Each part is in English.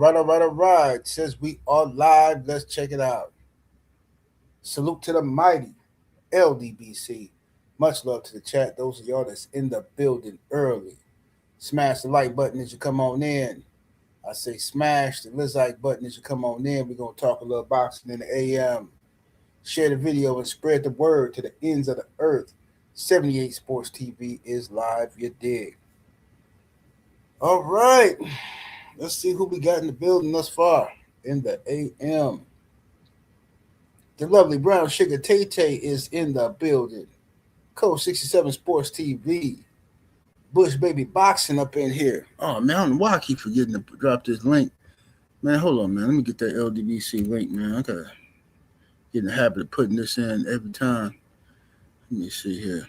All right. Since we are live, let's check it out. Salute to the mighty LDBC. Much love to the chat. Those of y'all that's in the building early. Smash the like button as you come on in. I say smash the like button as you come on in. We're going to talk a little boxing in the AM. Share the video and spread the word to the ends of the earth. 78 Sports TV is live, you dig. All right. Let's see who we got in the building thus far in the AM. The lovely Brown Sugar Tay Tay is in the building. Code 67 Sports TV. Bush Baby Boxing up in here. Oh, man, I don't know why I keep forgetting to drop this link. Man, hold on, man. Let me get that LDBC link, man. I got to get in the habit of putting this in every time. Let me see here.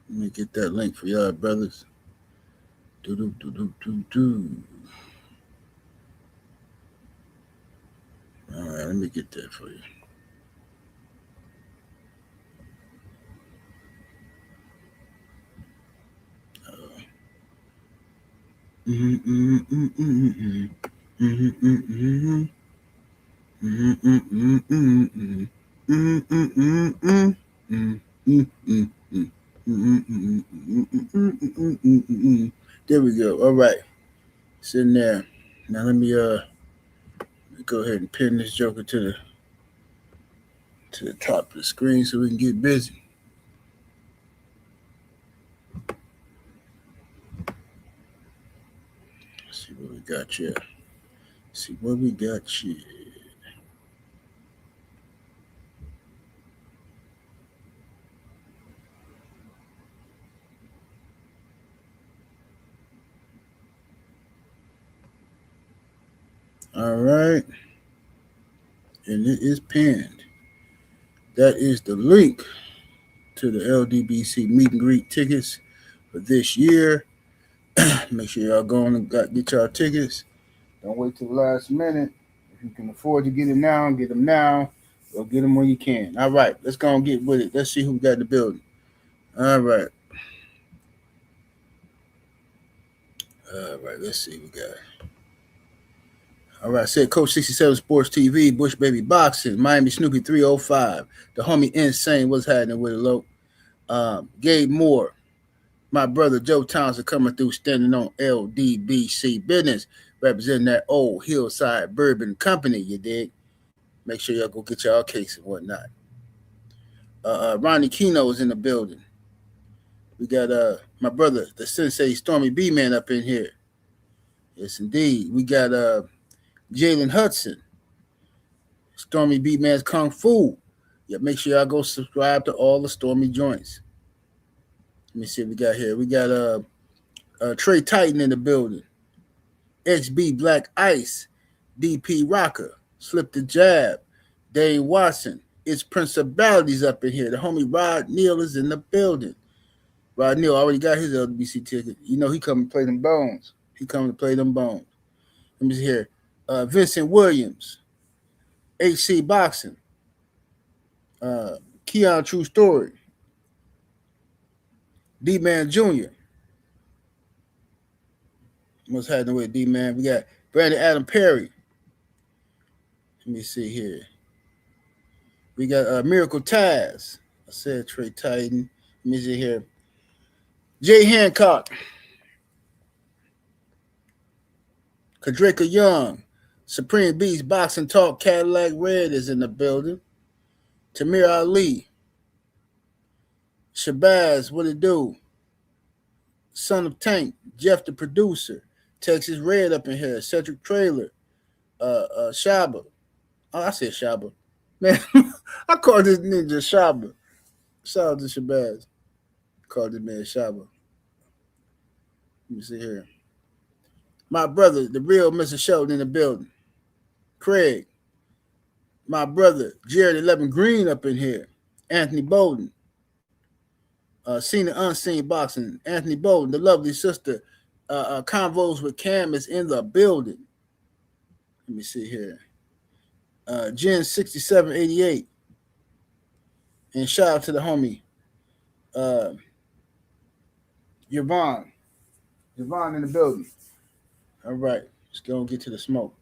Let me get that link for y'all, brothers. Do. All right, let me get that for you. There we go. All right, it's in there. Now let me go ahead and pin this joker to the top of the screen so we can get busy. Let's see what we got here. See what we got here. All right. And it is pinned. That is the link to the LDBC meet and greet tickets for this year. Make sure y'all go and get y'all tickets. Don't wait till the last minute. If you can afford to get it now, get them now. Or get them when you can. All right, let's go and get with it. Let's see who we got in the building. All right. Let's see what we got. All right, said Coach 67 Sports TV, Bush Baby Boxing, Miami Snoopy 305, the homie Insane, what's happening with it, low? Gabe Moore, my brother Joe Townsend coming through, standing on LDBC business, representing that old Hillside Bourbon Company, you dig? Make sure y'all go get y'all case and whatnot. Ronnie Kino is in the building. We got my brother, the Sensei Stormy B-Man up in here. Yes, indeed. We got Jalen Hudson, Stormy B-Man's Kung Fu. Yeah, make sure y'all go subscribe to all the Stormy joints. Let me see what we got here. We got Trey Titan in the building. XB Black Ice, DP Rocker, Slip the Jab, Dane Watson. It's Principalities up in here. The homie Rod Neal is in the building. Rod Neal already got his LBC ticket. You know he come to play them bones. Let me see here. Vincent Williams, HC Boxing, Keon True Story, D-Man Jr. What's happening with D-Man? We got Brandon Adam Perry. Let me see here. We got Miracle Taz. I said Trey Titan. Let me see here. Jay Hancock. Kadrika Young. Supreme Beast Boxing Talk. Cadillac Red is in the building. Tamir Ali. Shabazz, what it do? Son of Tank. Jeff the producer. Texas Red up in here. Cedric Trailer. Shaba. Oh, I said Shaba. Man, I called this ninja Shaba. Shout out to Shabazz. Called this man Shaba. Let me see here. My brother, the real Mr. Sheldon in the building. Craig. My brother, Jared 11 Green up in here. Anthony Bowden. Seen the Unseen Boxing. Anthony Bowden, the lovely sister. Convos with Cam is in the building. Let me see here. Jen 6788. And shout out to the homie. Yvonne in the building. All right, let's go and get to the smoke.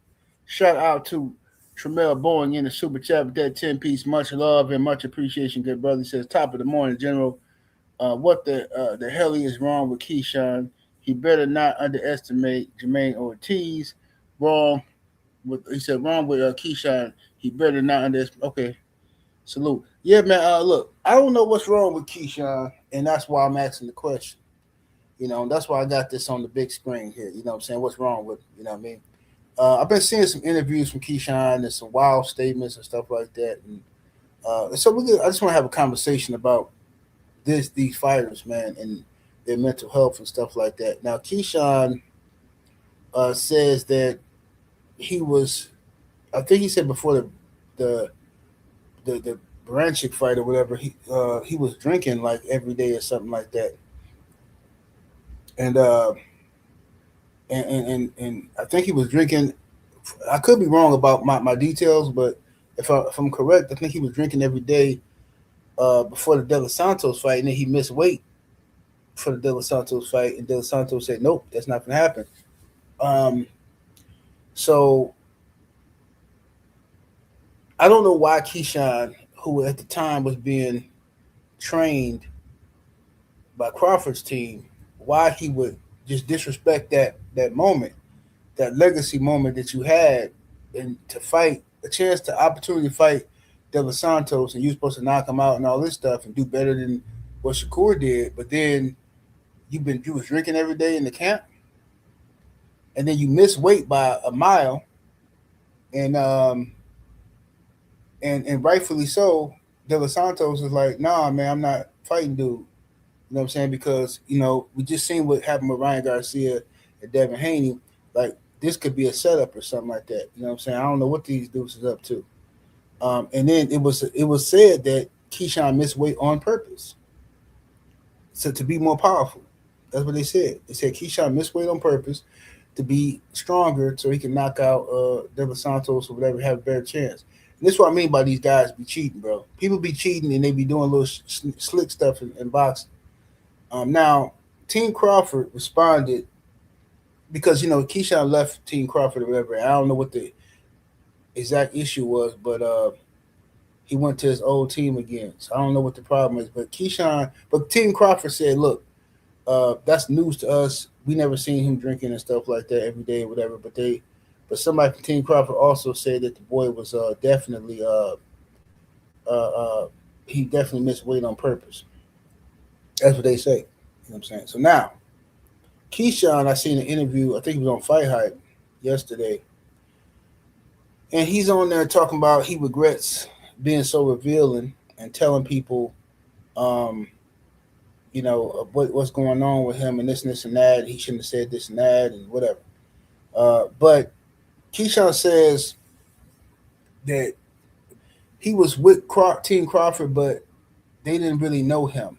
Shout out to Tremel Boeing in the super chat with that 10-piece. Much love and much appreciation, good brother. He says, top of the morning, General. What the hell is wrong with Keyshawn? He better not underestimate Jermaine Ortiz. Wrong with he said wrong with Keyshawn. He better not underestimate. Okay, salute. Yeah, man. Look, I don't know what's wrong with Keyshawn, and that's why I'm asking the question. That's why I got this on the big screen here. You know what I'm saying? What's wrong with him? You know what I mean? I've been seeing some interviews from Keyshawn and some wild statements and stuff like that. And so I just want to have a conversation about these fighters, man, and their mental health and stuff like that. Now, Keyshawn says that he was, I think he said before the the Baranchik fight or whatever, he was drinking like every day or something like that, and and I think he was drinking. I could be wrong about my details, but if I'm correct, I think he was drinking every day before the De Los Santos fight, and then he missed weight for the De Los Santos fight, and De Los Santos said, "Nope, that's not going to happen." Um, so I don't know why Keyshawn, who at the time was being trained by Crawford's team, why he would just disrespect that moment, that legacy moment that you had, and to fight a chance to opportunity to fight De Los Santos, and you were supposed to knock him out and all this stuff and do better than what Shakur did, but then you was drinking every day in the camp, and then you missed weight by a mile, and and rightfully so. De Los Santos is like, nah, man, I'm not fighting, dude. You know what I'm saying? Because we just seen what happened with Ryan Garcia and Devin Haney. Like this could be a setup or something like that. You know what I'm saying? I don't know what these dudes is up to. And then it was said that Keyshawn missed weight on purpose, so to be more powerful. That's what they said. They said Keyshawn missed weight on purpose to be stronger, so he can knock out De Los Santos or whatever, have a better chance. And this is what I mean by these guys be cheating, bro. People be cheating and they be doing little slick stuff in boxing. Now, Team Crawford responded because Keyshawn left Team Crawford or whatever. I don't know what the exact issue was, but he went to his old team again. So I don't know what the problem is. But Team Crawford said, "Look, that's news to us. We never seen him drinking and stuff like that every day or whatever." But somebody from Team Crawford also said that the boy was definitely he definitely missed weight on purpose. That's what they say. You know what I'm saying? So now, Keyshawn, I seen an interview. I think he was on Fight Hype yesterday, and he's on there talking about he regrets being so revealing and telling people, um, what's going on with him and this and that. He shouldn't have said this and that and whatever. But Keyshawn says that he was with Team Crawford, but they didn't really know him.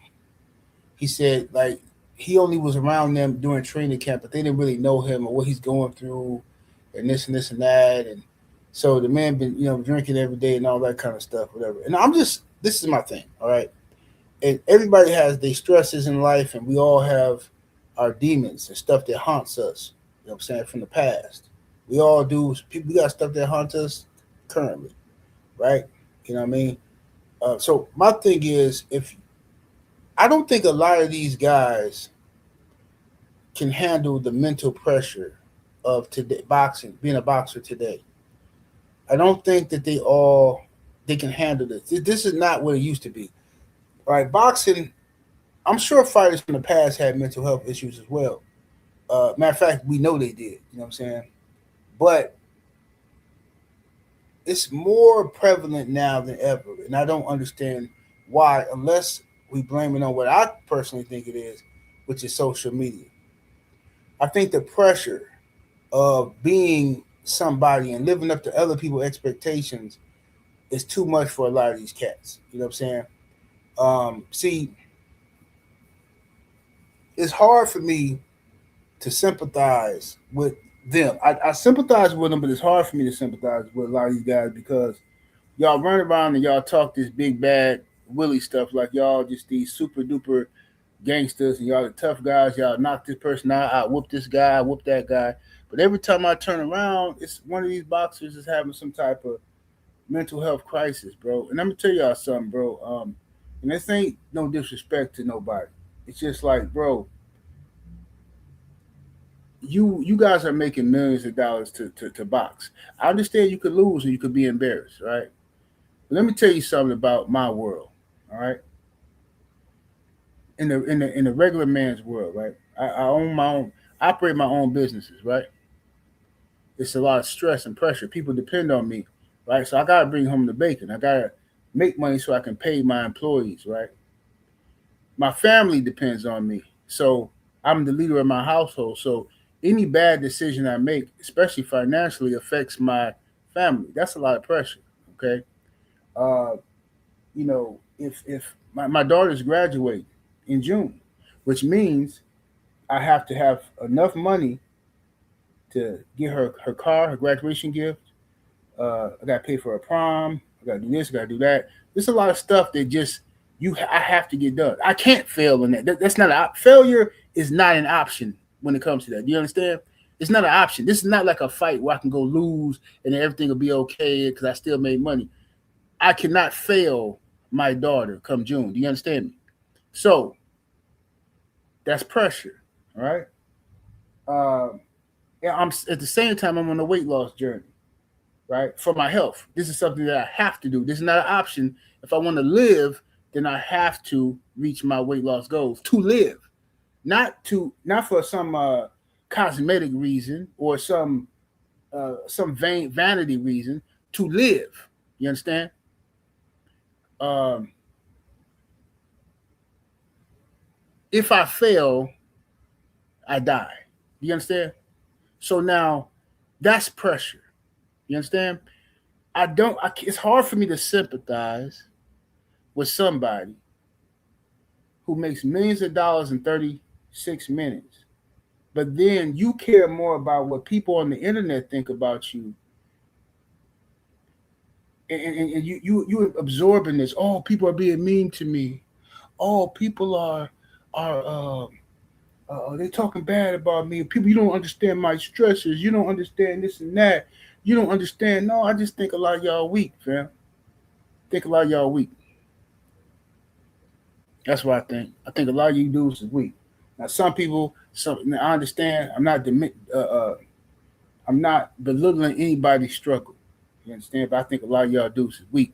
He said like he only was around them during training camp, but they didn't really know him or what he's going through, and this and that. And so the man been drinking every day and all that kind of stuff, whatever. And this is my thing, all right. And everybody has their stresses in life, and we all have our demons and stuff that haunts us. You know what I'm saying, from the past. We all do. We got stuff that haunts us currently, right? You know what I mean? So my thing is, if I don't think a lot of these guys can handle the mental pressure of today boxing, being a boxer today. I don't think that they can handle this. This is not what it used to be. Right, boxing. I'm sure fighters from the past had mental health issues as well. Matter of fact, we know they did. You know what I'm saying? But it's more prevalent now than ever, and I don't understand why, unless we blame it on what I personally think it is, which is social media. I think the pressure of being somebody and living up to other people's expectations is too much for a lot of these cats. You know what I'm saying? See, it's hard for me to sympathize with them. I sympathize with them, but it's hard for me to sympathize with a lot of these guys because y'all run around and y'all talk this big bad Willie stuff like y'all just these super duper gangsters and y'all the tough guys. Y'all knock this person out. I whoop this guy. I whoop that guy. But every time I turn around, it's one of these boxers is having some type of mental health crisis, bro. And let me tell y'all something, bro. And this ain't no disrespect to nobody. It's just like, bro, you guys are making millions of dollars to box. I understand you could lose and you could be embarrassed, right? But let me tell you something about my world, all right? In the regular man's world, right? I own my own, operate my own businesses, right? It's a lot of stress and pressure. People depend on me, right? So I gotta bring home the bacon. I gotta make money so I can pay my employees, right? My family depends on me. So I'm the leader of my household. So any bad decision I make, especially financially, affects my family. That's a lot of pressure. Okay. Uh, if my daughter's graduating in June, which means I have to have enough money to get her car, her graduation gift. I got to pay for her prom. I got to do this. I got to do that. There's a lot of stuff that just I have to get done. I can't fail in that. That's not failure is not an option when it comes to that. Do you understand? It's not an option. This is not like a fight where I can go lose and then everything will be okay because I still made money. I cannot fail my daughter come June. Do you understand me? So that's pressure. All right. I'm at the same time I'm on a weight loss journey, right? For my health. This is something that I have to do. This is not an option. If I want to live, then I have to reach my weight loss goals to live, not for some cosmetic reason or some vanity reason. To live. You understand? If I fail, I die. You understand? So now that's pressure. You understand? It's hard for me to sympathize with somebody who makes millions of dollars in 36 minutes, but then you care more about what people on the internet think about you. And you absorbing this. Oh, people are being mean to me. Oh, people are they talking bad about me. People, you don't understand my stresses. You don't understand this and that. You don't understand. No, I just think a lot of y'all weak, fam. Think a lot of y'all weak. That's what I think. I think a lot of you dudes is weak. Now, some people, I understand. I'm not belittling anybody's struggle. You understand? But I think a lot of y'all dudes is weak.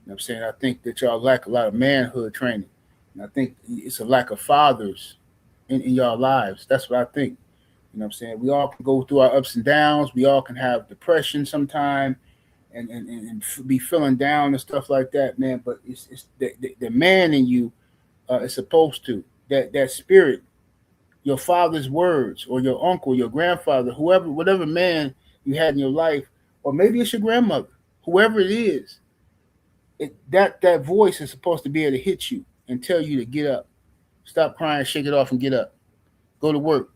You know what I'm saying? I think that y'all lack a lot of manhood training. And I think it's a lack of fathers in y'all lives. That's what I think. You know what I'm saying? We all can go through our ups and downs. We all can have depression sometime and be feeling down and stuff like that, man. But it's the man in you is supposed to, that spirit, your father's words or your uncle, your grandfather, whoever, whatever man you had in your life, or maybe it's your grandmother, whoever it is, that voice is supposed to be able to hit you and tell you to get up. Stop crying, shake it off, and get up. Go to work.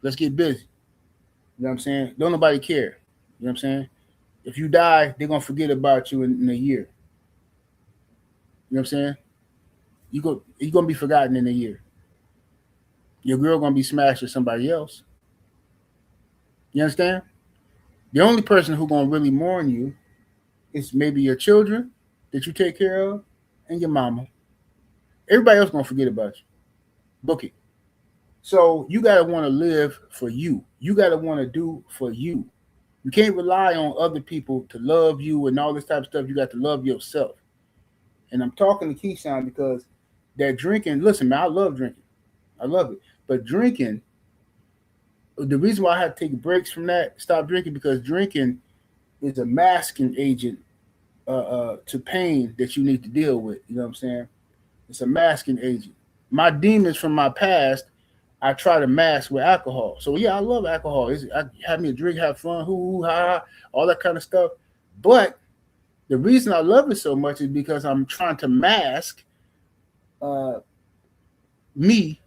Let's get busy. You know what I'm saying? Don't nobody care. You know what I'm saying? If you die, they're going to forget about you in a year. You know what I'm saying? You're going to be forgotten in a year. Your girl going to be smashed with somebody else. You understand? The only person who's going to really mourn you is maybe your children that you take care of and your mama. Everybody else going to forget about you. Book it. So you got to want to live for you. You got to want to do for you. You can't rely on other people to love you and all this type of stuff. You got to love yourself. And I'm talking to Keyshawn because that drinking, listen, man, I love drinking. I love it. But drinking, the reason why I had to take breaks from that, stop drinking, because drinking is a masking agent to pain that you need to deal with. You know what I'm saying? It's a masking agent. My demons from my past, I try to mask with alcohol. So yeah, I love alcohol. I have me a drink, have fun, hoo ha, all that kind of stuff. But the reason I love it so much is because I'm trying to mask me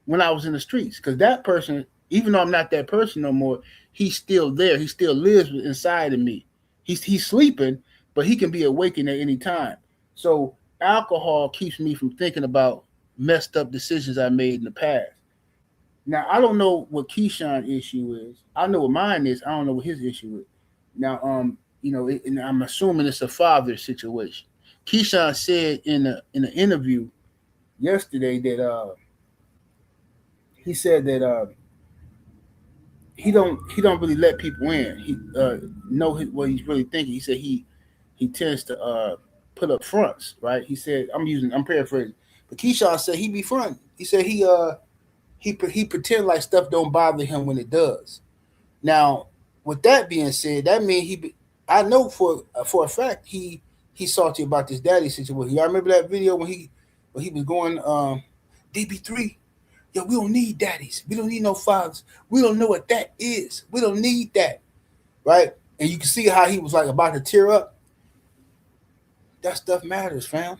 when I was in the streets. Because that person, even though I'm not that person no more, he's still there. He still lives inside of me. He's sleeping, but he can be awakened at any time. So alcohol keeps me from thinking about messed up decisions I made in the past. Now I don't know what Keyshawn's issue is. I know what mine is. I don't know what his issue is. Now, and I'm assuming it's a father situation. Keyshawn said in an interview yesterday that he said that he don't really let people in. He know what he's really thinking. He said he tends to put up fronts, right? He said I'm paraphrasing, but Keyshawn said he be fronting. He said he pretend like stuff don't bother him when it does. Now, with that being said, that means I know for a fact he salty about this daddy situation. Y'all remember that video when he was going DB3? Yo, we don't need daddies. We don't need no fathers. We don't know what that is. We don't need that, right? And you can see how he was like about to tear up. That stuff matters, fam.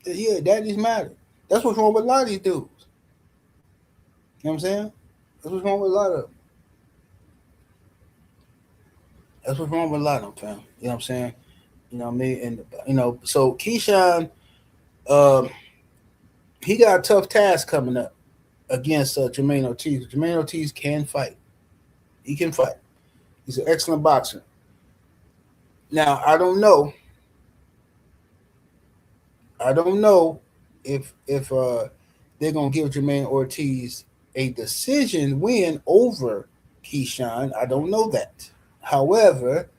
Yeah, daddies matter. That's what's wrong with a lot of these dudes. You know what I'm saying? That's what's wrong with a lot of them. That's what's wrong with a lot of them, fam. You know what I'm saying? You know what I mean? And so Keyshawn, he got a tough task coming up against Jermaine Ortiz. Jermaine Ortiz can fight. He can fight. He's an excellent boxer. Now, I don't know if they're gonna give Jermaine Ortiz a decision win over Keyshawn. I don't know that. However,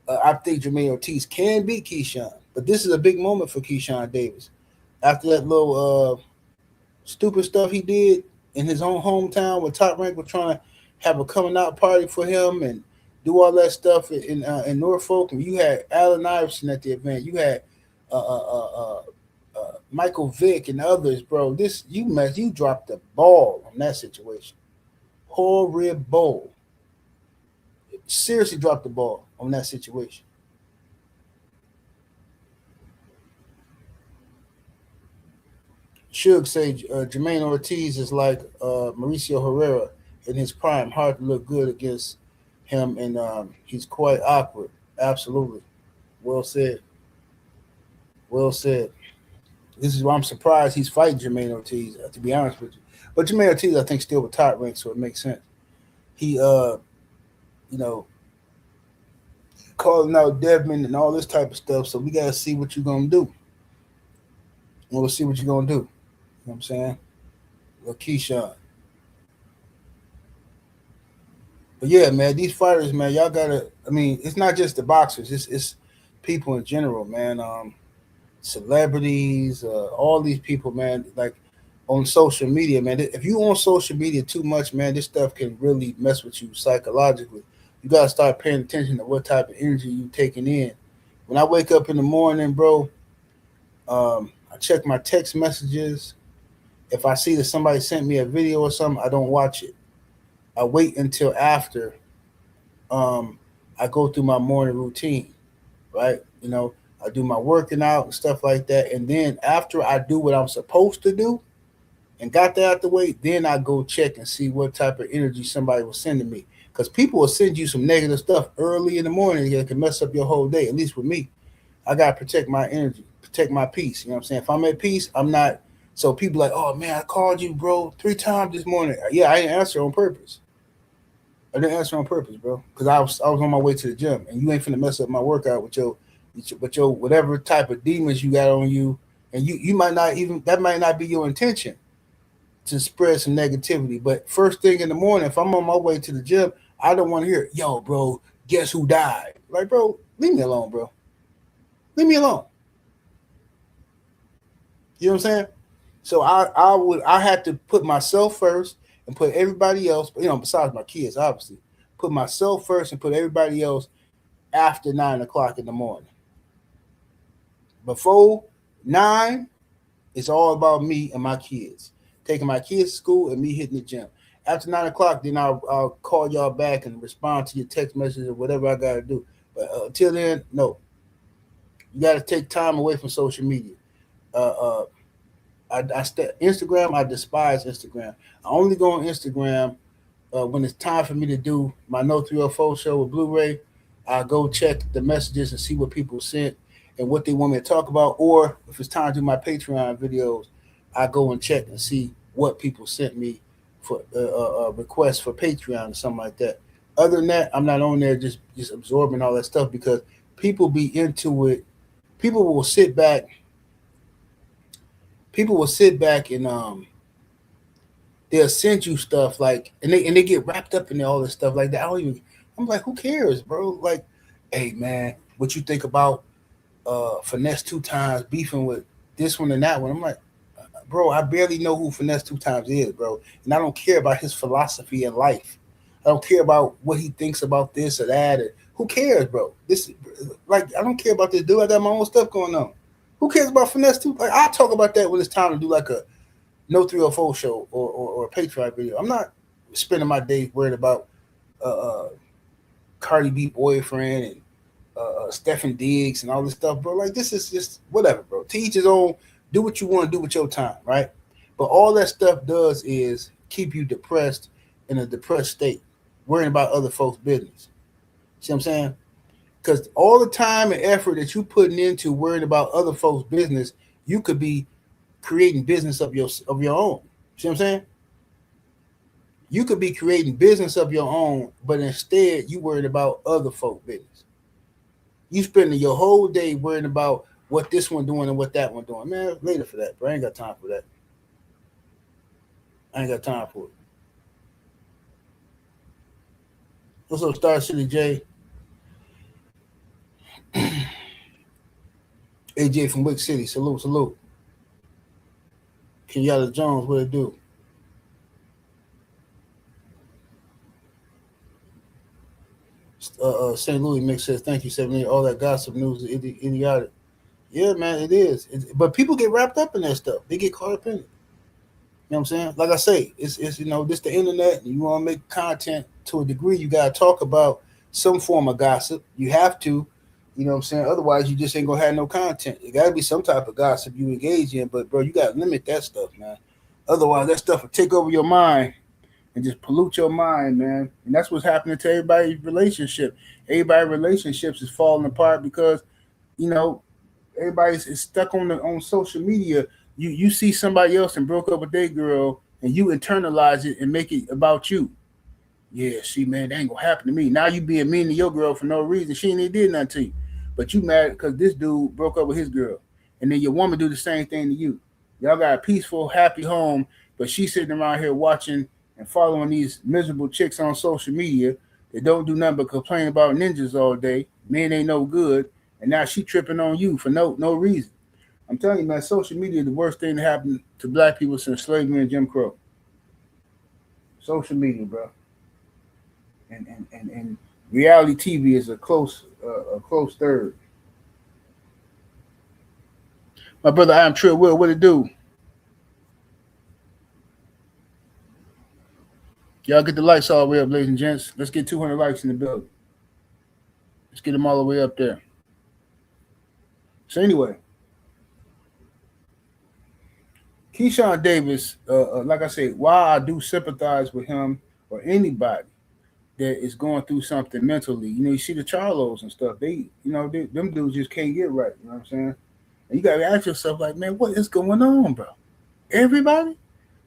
I think Jermaine Ortiz can beat Keyshawn. But this is a big moment for Keyshawn Davis. After that little stupid stuff he did in his own hometown, where Top Rank was trying to have a coming out party for him and do all that stuff in Norfolk, and you had Allen Iverson at the event. You had Michael Vick and others, bro. You dropped the ball on that situation. Horrible. Seriously dropped the ball on that situation. Suge say Jermaine Ortiz is like Mauricio Herrera in his prime. Hard to look good against him, and he's quite awkward. Absolutely. Well said. Well said. This is why I'm surprised he's fighting Jermaine Ortiz, to be honest with you. But Jermaine Ortiz, I think, still with Top Rank, so it makes sense. He, calling out Devin and all this type of stuff, so we got to see what you're going to do. And we'll see what you're going to do. You know what I'm saying? With Keyshawn. But yeah, man, these fighters, man, y'all got to, it's not just the boxers. It's people in general, man. Celebrities, all these people, man, like on social media, man. If you on social media too much, man, this stuff can really mess with you psychologically. You gotta start paying attention to what type of energy you taking in. When I wake up in the morning, bro, I check my text messages. If I see that somebody sent me a video or something, I don't watch it. I wait until after I go through my morning routine, right? I do my working out and stuff like that. And then after I do what I'm supposed to do and got that out the way, then I go check and see what type of energy somebody was sending me. Because people will send you some negative stuff early in the morning that can mess up your whole day. At least with me, I got to protect my energy, protect my peace. You know what I'm saying? If I'm at peace, I'm not. So people like, oh, man, I called you, bro, 3 times this morning. Yeah, I didn't answer on purpose. I didn't answer on purpose, bro, because I was on my way to the gym, and you ain't finna mess up my workout with your whatever type of demons you got on you, and you might not even, that might not be your intention to spread some negativity. But first thing in the morning, if I'm on my way to the gym, I don't want to hear, yo, bro, guess who died? Like, bro, leave me alone, bro. Leave me alone. You know what I'm saying? So I had to put myself first and put everybody else, besides my kids, obviously, put myself first and put everybody else after 9 o'clock in the morning. Before 9, it's all about me and my kids. Taking my kids to school and me hitting the gym. After 9 o'clock, then I'll call y'all back and respond to your text messages or whatever I got to do. But until then, no. You got to take time away from social media. Instagram, I despise Instagram. I only go on Instagram when it's time for me to do my No 304 show with Blu-ray. I go check the messages and see what people sent. and what they want me to talk about, or if it's time to do my Patreon videos, I go and check and see what people sent me for requests for Patreon or something like that. Other than that, I'm not on there just absorbing all that stuff because people be into it. People will sit back. People will sit back and they'll send you stuff like and they get wrapped up in all this stuff like that. I don't even. I'm like, who cares, bro? Like, hey man, what you think about Finesse Two Times beefing with this one and that one? I'm like, bro, I barely know who Finesse Two Times is, bro, and I don't care about his philosophy in life. I don't care about what he thinks about this or that. Or, who cares, bro? This like I don't care about this dude. I got my own stuff going on. Who cares about Finesse Two? Like I'll talk about that when it's time to do like a No 304 show or a Patreon video. I'm not spending my days worried about Cardi B boyfriend and Stephen Diggs and all this stuff, bro. Like this is just whatever, bro. To each his own. Do what you want to do with your time, right? But all that stuff does is keep you depressed in a depressed state, worrying about other folks' business. See what I'm saying? Because all the time and effort that you putting into worrying about other folks' business, you could be creating business of your own. See what I'm saying? You could be creating business of your own, but instead you worried about other folks' business. You spending your whole day worrying about what this one doing and what that one doing. Man, later for that, bro. I ain't got time for that. I ain't got time for it. What's up, Star City J? AJ from Wick City. Salute, salute. Kenyatta Jones, what it do? St. Louis Mix says, thank you, 78. All that gossip news is idiotic. Yeah, man, it is. But people get wrapped up in that stuff. They get caught up in it. You know what I'm saying? Like I say, it's this the internet. And you want to make content to a degree, you got to talk about some form of gossip. You have to. You know what I'm saying? Otherwise, you just ain't going to have no content. It got to be some type of gossip you engage in. But, bro, you got to limit that stuff, man. Otherwise, that stuff will take over your mind and just pollute your mind, man. And that's what's happening to everybody's relationship. Everybody's relationships is falling apart because, everybody's stuck on social media. You see somebody else and broke up with their girl, and you internalize it and make it about you. Yeah, see, man, that ain't gonna happen to me. Now you being mean to your girl for no reason. She ain't even did nothing to you, but you mad because this dude broke up with his girl, and then your woman do the same thing to you. Y'all got a peaceful, happy home, but she's sitting around here watching and following these miserable chicks on social media that don't do nothing but complain about ninjas all day. Men ain't no good, and now she tripping on you for no reason. I'm telling you, man, social media is the worst thing that happened to black people since slavery and Jim Crow. Social media, bro. And reality TV is a close third. My brother, I am Trill Will. What it do? Y'all get the likes all the way up, ladies and gents. Let's get 200 likes in the building. Let's get them all the way up there. So anyway, Keyshawn Davis, like I said, while I do sympathize with him or anybody that is going through something mentally, you see the Charlos and stuff. Them dudes just can't get right. You know what I'm saying? And you gotta ask yourself, like, man, what is going on, bro? Everybody?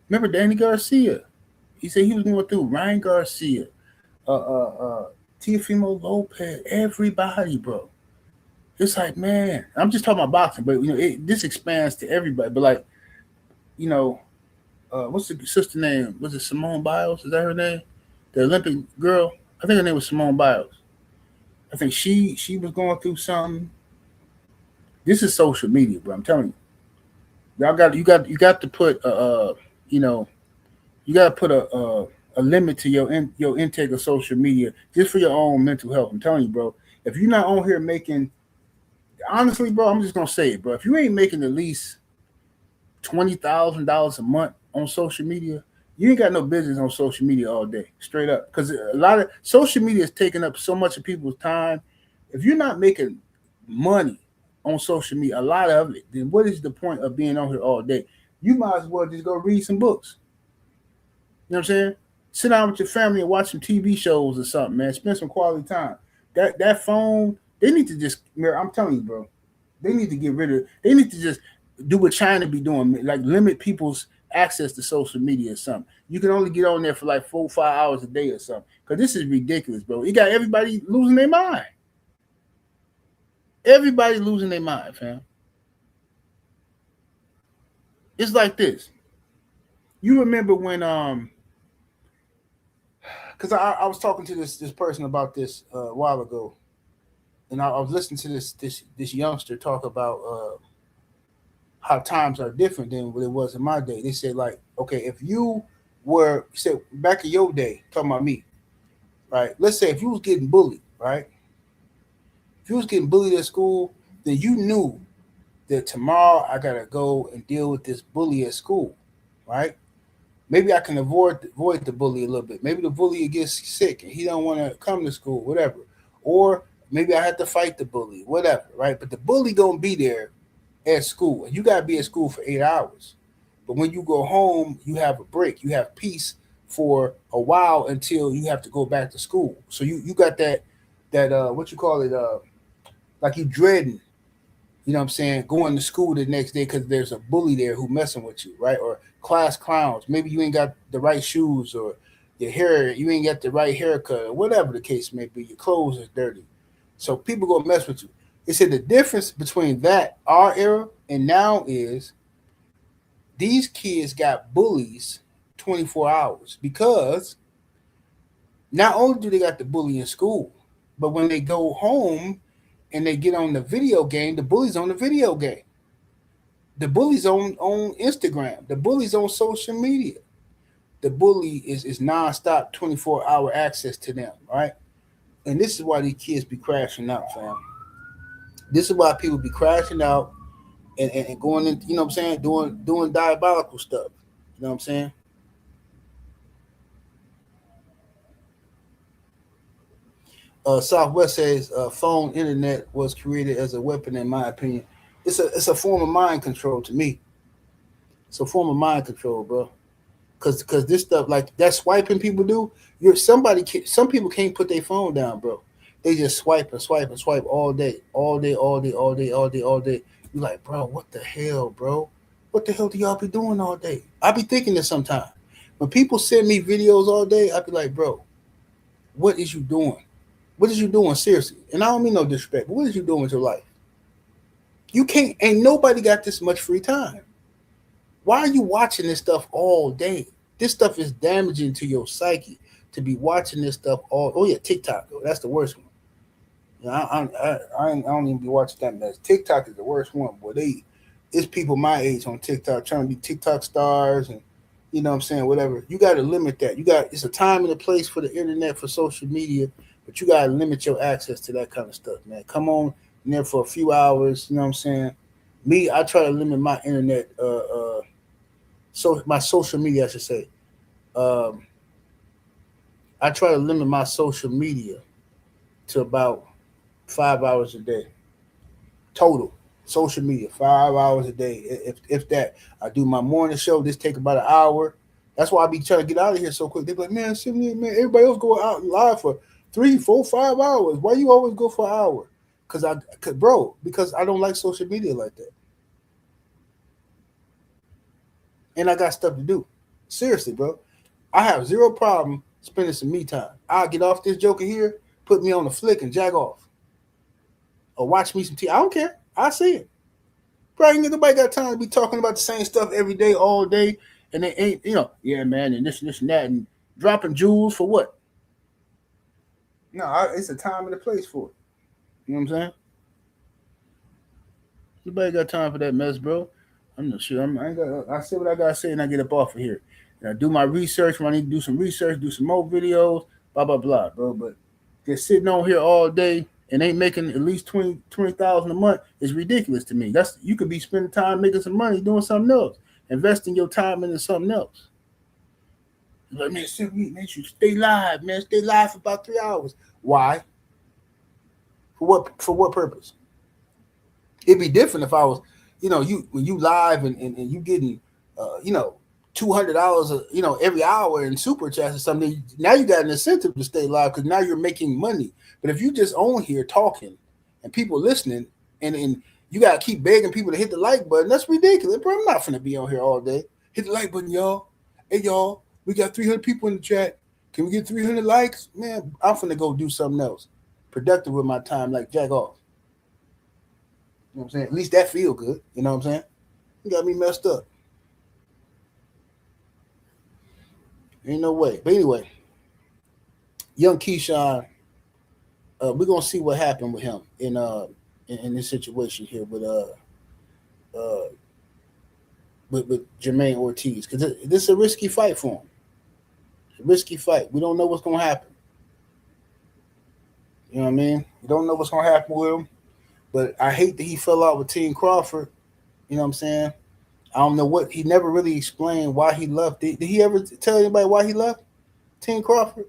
Remember Danny Garcia? He said he was going through Ryan Garcia, Teofimo Lopez, everybody, bro. It's like, man, I'm just talking about boxing, but this expands to everybody. But like, what's the sister name? Was it Simone Biles? Is that her name? The Olympic girl? I think her name was Simone Biles. I think she was going through something. This is social media, bro. I'm telling you. You got to put you got to put a limit to your intake of social media just for your own mental health. I'm telling you, bro. If you're not on here making, honestly, bro, I'm just gonna say it, bro. If you ain't making at least $20,000 a month on social media, you ain't got no business on social media all day, straight up. Because a lot of social media is taking up so much of people's time. If you're not making money on social media, a lot of it, then what is the point of being on here all day? You might as well just go read some books. You know what I'm saying? Sit down with your family and watch some TV shows or something, man. Spend some quality time. That phone, they need to just, I'm telling you, bro. They need to get rid of. They need to just do what China be doing, like limit people's access to social media or something. You can only get on there for like 4 or 5 hours a day or something. Because this is ridiculous, bro. You got everybody losing their mind. Everybody losing their mind, fam. It's like this. You remember when because I was talking to this person about this a while ago, and I was listening to this youngster talk about how times are different than what it was in my day. They said like, okay, if you were said back in your day, talking about me, right? Let's say if you was getting bullied, right? If you was getting bullied at school, then you knew that tomorrow I gotta go and deal with this bully at school, right? Maybe I can avoid the bully a little bit. Maybe the bully gets sick and he don't want to come to school, whatever. Or maybe I have to fight the bully, whatever, right? But the bully gonna be there at school, and you gotta be at school for 8 hours. But when you go home, you have a break. You have peace for a while until you have to go back to school. So you got that what you call it like you dreading, you know what I'm saying, going to school the next day because there's a bully there who messing with you, right? Or class clowns. Maybe you ain't got the right shoes, or your hair, you ain't got the right haircut, or whatever the case may be. Your clothes is dirty. So people gonna mess with you. It said the difference between that, our era, and now is these kids got bullies 24 hours because not only do they got the bully in school, but when they go home and they get on the video game, the bully's on the video game. The bully's on Instagram. The bully's on social media. The bully is nonstop 24-hour access to them, right? And this is why these kids be crashing out, fam. This is why people be crashing out and going in, you know what I'm saying, doing diabolical stuff. You know what I'm saying? Southwest says phone internet was created as a weapon, in my opinion. It's a form of mind control to me. It's a form of mind control, bro. Cause this stuff like that swiping people do, some people can't put their phone down, bro. They just swipe and swipe and swipe all day, all day, all day, all day, all day, all day. You're like, bro, what the hell, bro? What the hell do y'all be doing all day? I be thinking this sometimes. When people send me videos all day, I be like, bro, what is you doing? What is you doing? Seriously. And I don't mean no disrespect, but what is you doing with your life? You can't, ain't nobody got this much free time. Why are you watching this stuff all day? This stuff is damaging to your psyche to be watching this stuff all. Oh yeah, TikTok. That's the worst one. You know, I don't even be watching that mess. TikTok is the worst one. Boy, it's people my age on TikTok trying to be TikTok stars and you know what I'm saying, whatever. You got to limit that. It's a time and a place for the internet, for social media, but you got to limit your access to that kind of stuff, man. Come on in there for a few hours. You know what I'm saying? Me, I try to limit my internet. So my social media, I should say. I try to limit my social media to about 5 hours a day. Total social media, 5 hours a day. If that, I do my morning show. This take about an hour. That's why I be trying to get out of here so quick. They be like, man, everybody else go out live for 3, 4, 5 hours. Why you always go for an hour? Because I don't like social media like that. And I got stuff to do. Seriously, bro. I have zero problem spending some me time. I'll get off this joker here, put me on a flick and jag off. Or watch me some TV. I don't care. I see it. Bro, ain't nobody got time to be talking about the same stuff every day, all day, and they ain't, yeah, man, and this and that, and dropping jewels for what? No, it's a time and a place for it. You know what I'm saying? Nobody got time for that mess, bro. I'm not sure. I say what I gotta say, and I get up off of here. And I do my research when I need to do some research, do some more videos, blah blah blah, bro. But just sitting on here all day and ain't making at least 20,000 a month is ridiculous to me. You could be spending time making some money doing something else, investing your time into something else. Like, man, you stay live, man. Stay live for about 3 hours. Why? For what purpose? It'd be different if I was, when you live and you getting, $200, every hour in super chats or something. Now you got an incentive to stay live because now you're making money. But if you just on here talking and people listening and You gotta keep begging people to hit the like button. That's ridiculous, bro. I'm not finna be on here all day. Hit the like button, y'all. Hey, y'all, we got 300 people in the chat. Can we get 300 likes? Man, I'm finna go do something else, productive with my time, like jack off. You know what I'm saying? At least that feel good. You know what I'm saying? You got me messed up. Ain't no way. But anyway, young Keyshawn, we're gonna see what happened with him in this situation here uh with Jermaine Ortiz, because this is a risky fight for him. It's a risky fight. We don't know what's gonna happen. You know what I mean? We don't know what's gonna happen with him. But I hate that he fell out with Team Crawford. You know what I'm saying? I don't know what he never really explained why he left. Did he ever tell anybody why he left Team Crawford?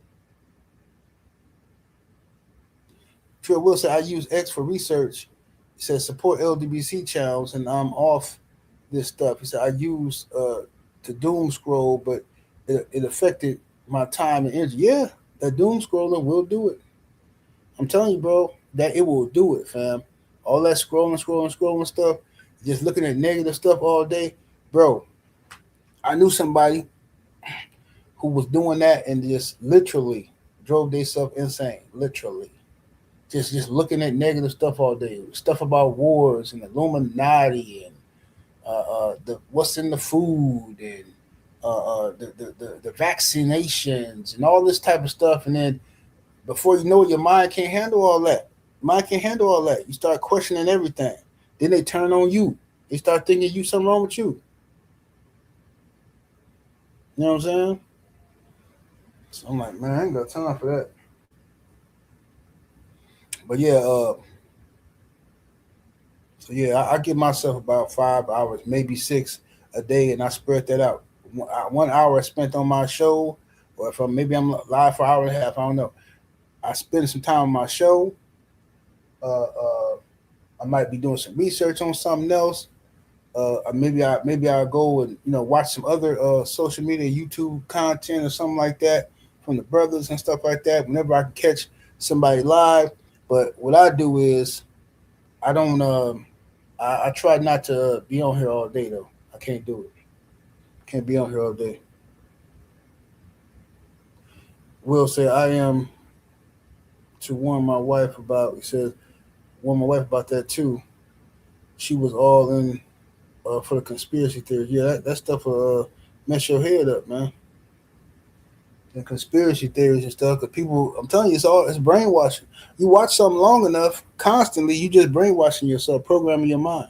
Trill Will said, I use X for research. He said, support LDBC channels, and I'm off this stuff. He said, I used the doom scroll, but it affected my time and energy. Yeah, that doom scrolling will do it. I'm telling you, bro, that it will do it, fam. All that scrolling stuff, just looking at negative stuff all day. Bro, I knew somebody who was doing that and just literally drove themselves insane. Literally. Just looking at negative stuff all day. Stuff about wars and Illuminati and the what's in the food and the vaccinations and all this type of stuff. And then before you know it, your mind can't handle all that. Mind can't handle all that. You start questioning everything. Then they turn on you. They start thinking you something wrong with you. You know what I'm saying? So I'm like, man, I ain't got time for that. But yeah, so yeah, I give myself about 5 hours, maybe 6 a day, and I spread that out. 1 hour I spent on my show, or if I'm live for an hour and a half, I don't know. I spend some time on my show. I might be doing some research on something else. Maybe I'll go and watch some other social media, YouTube content or something like that from the brothers and stuff like that. Whenever I can catch somebody live, but what I do is I don't. I try not to be on here all day though. I can't do it. Can't be on here all day. Will say I am to warn my wife about. He says warn my wife about that too. She was all in for the conspiracy theory. Yeah, that stuff will mess your head up, man. And conspiracy theories and stuff. Because people, I'm telling you, it's brainwashing. You watch something long enough, constantly, you just brainwashing yourself, programming your mind.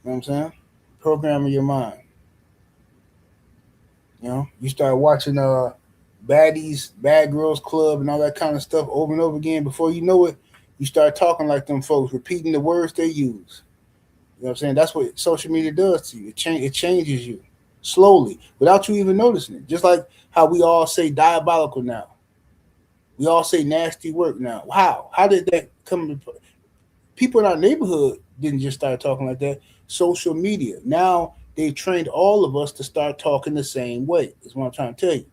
You know what I'm saying? Programming your mind. You start watching baddies, bad girls club, and all that kind of stuff over and over again. Before you know it, you start talking like them folks, repeating the words they use. You know what I'm saying? That's what social media does to you. It changes you slowly without you even noticing it. Just like how we all say diabolical now. We all say nasty work now. How? How did that come to play? People in our neighborhood didn't just start talking like that. Social media. Now they trained all of us to start talking the same way. That's what I'm trying to tell you.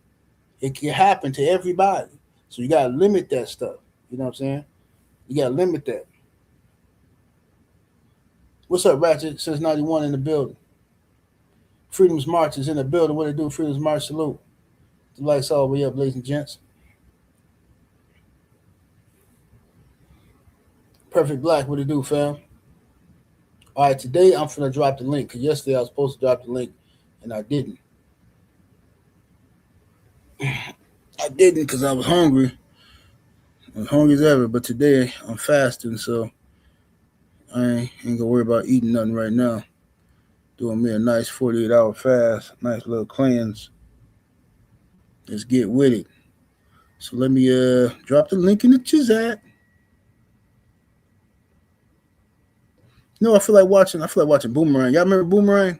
It can happen to everybody. So you gotta limit that stuff. You know what I'm saying? You gotta limit that. What's up, Ratchet? Since 91 in the building. Freedom's March is in the building. What they do? Freedom's March salute. The lights all the way up, ladies and gents. Perfect Black, what it do, fam? All right, today I'm finna drop the link because yesterday I was supposed to drop the link and I didn't. I didn't because I was hungry. I was hungry as ever, but today I'm fasting, so I ain't gonna worry about eating nothing right now. Doing me a nice 48-hour fast, nice little cleanse. Let's get with it. So let me drop the link in the chat. I feel like watching Boomerang. Y'all remember Boomerang?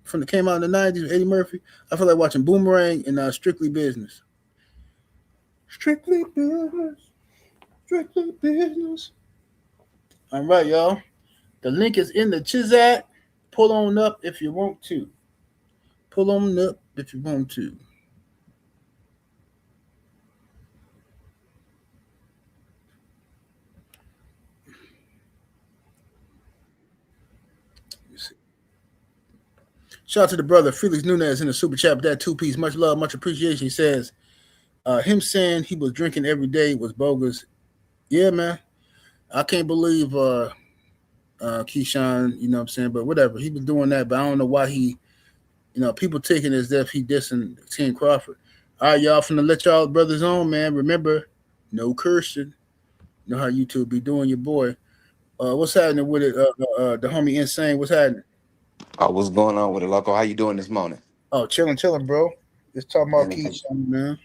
From the came out in the 90s with Eddie Murphy. I feel like watching Boomerang and Strictly Business. Strictly Business. Strictly Business. All right, y'all. The link is in the chat. Pull on up if you want to. Pull on up if you want to. Shout out to the brother Felix Nunez in the super chat with that 2 piece. Much love, much appreciation. He says, him saying he was drinking every day was bogus. Yeah, man. I can't believe Keyshawn, you know what I'm saying? But whatever. He was doing that, but I don't know why people taking it as if he dissing Tim Crawford. All right, y'all, finna let y'all brothers on, man. Remember, no cursing. You know how YouTube be doing your boy. What's happening with it? The homie Insane, what's happening? What's going on with it, Loco? How you doing this morning? Oh, chilling, bro. Just talking about And, Keyshawn, man.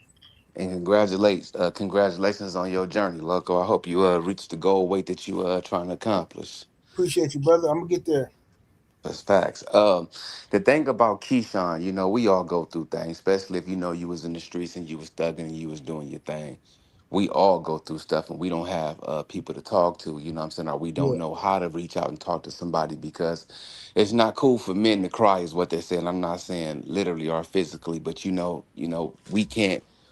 congratulations on your journey, Loco. I hope you reach the goal weight that you trying to accomplish. Appreciate you, brother. I'm gonna get there. That's facts. The thing about Keyshawn, we all go through things, especially if you was in the streets and you was thugging and you was doing your thing. We all go through stuff and we don't have people to talk to, you know what I'm saying, or we don't Yeah, know how to reach out and talk to somebody because it's not cool for men to cry is what they're saying. I'm not saying literally or physically, but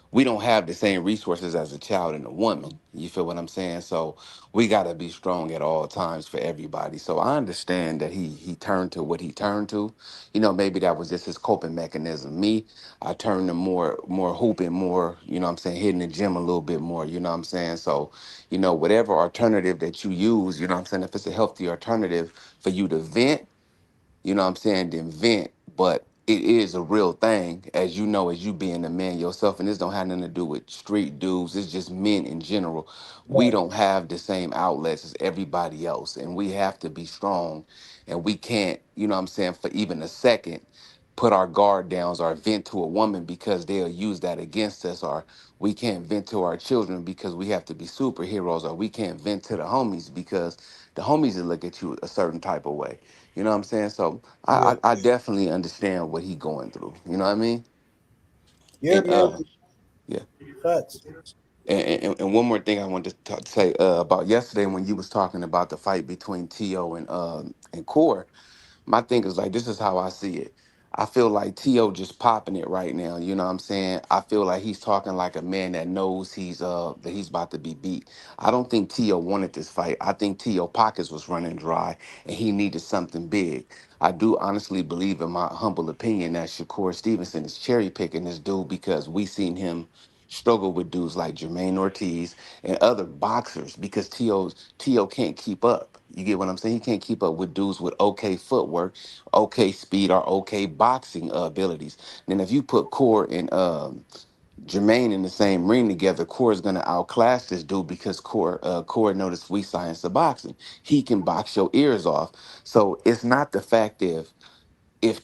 we don't have the same resources as a child and a woman. You feel what I'm saying? So we gotta be strong at all times for everybody. So I understand that he turned to what he turned to. Maybe that was just his coping mechanism. Me, I turned to more hooping, more, what I'm saying, hitting the gym a little bit more, you know what I'm saying? So, whatever alternative that you use, you know what I'm saying, if it's a healthy alternative for you to vent, what I'm saying, to invent, but it is a real thing, as you being a man yourself, and this don't have nothing to do with street dudes, it's just men in general. We right. don't have the same outlets as everybody else, and we have to be strong, and we can't, what I'm saying, for even a second, put our guard downs or vent to a woman because they'll use that against us, or we can't vent to our children because we have to be superheroes, or we can't vent to the homies because the homies will look at you a certain type of way. You know what I'm saying? So Yeah, I definitely understand what he going through. You know what I mean? yeah, And man. yeah. Facts. And one more thing I wanted to say about yesterday when you was talking about the fight between Tio and Core. My thing is like, this is how I see it. I feel like T.O. just popping it right now. You know what I'm saying? I feel like he's talking like a man that knows he's about to be beat. I don't think T.O. wanted this fight. I think T.O. pockets was running dry and he needed something big. I do honestly believe, in my humble opinion, that Shakur Stevenson is cherry picking this dude because we seen him struggle with dudes like Jermaine Ortiz and other boxers because T.O. can't keep up. You get what I'm saying? He can't keep up with dudes with okay footwork, okay speed, or okay boxing abilities. Then if you put Core and Jermaine in the same ring together, Core is gonna outclass this dude because Core noticed we science of boxing. He can box your ears off. So it's not the fact if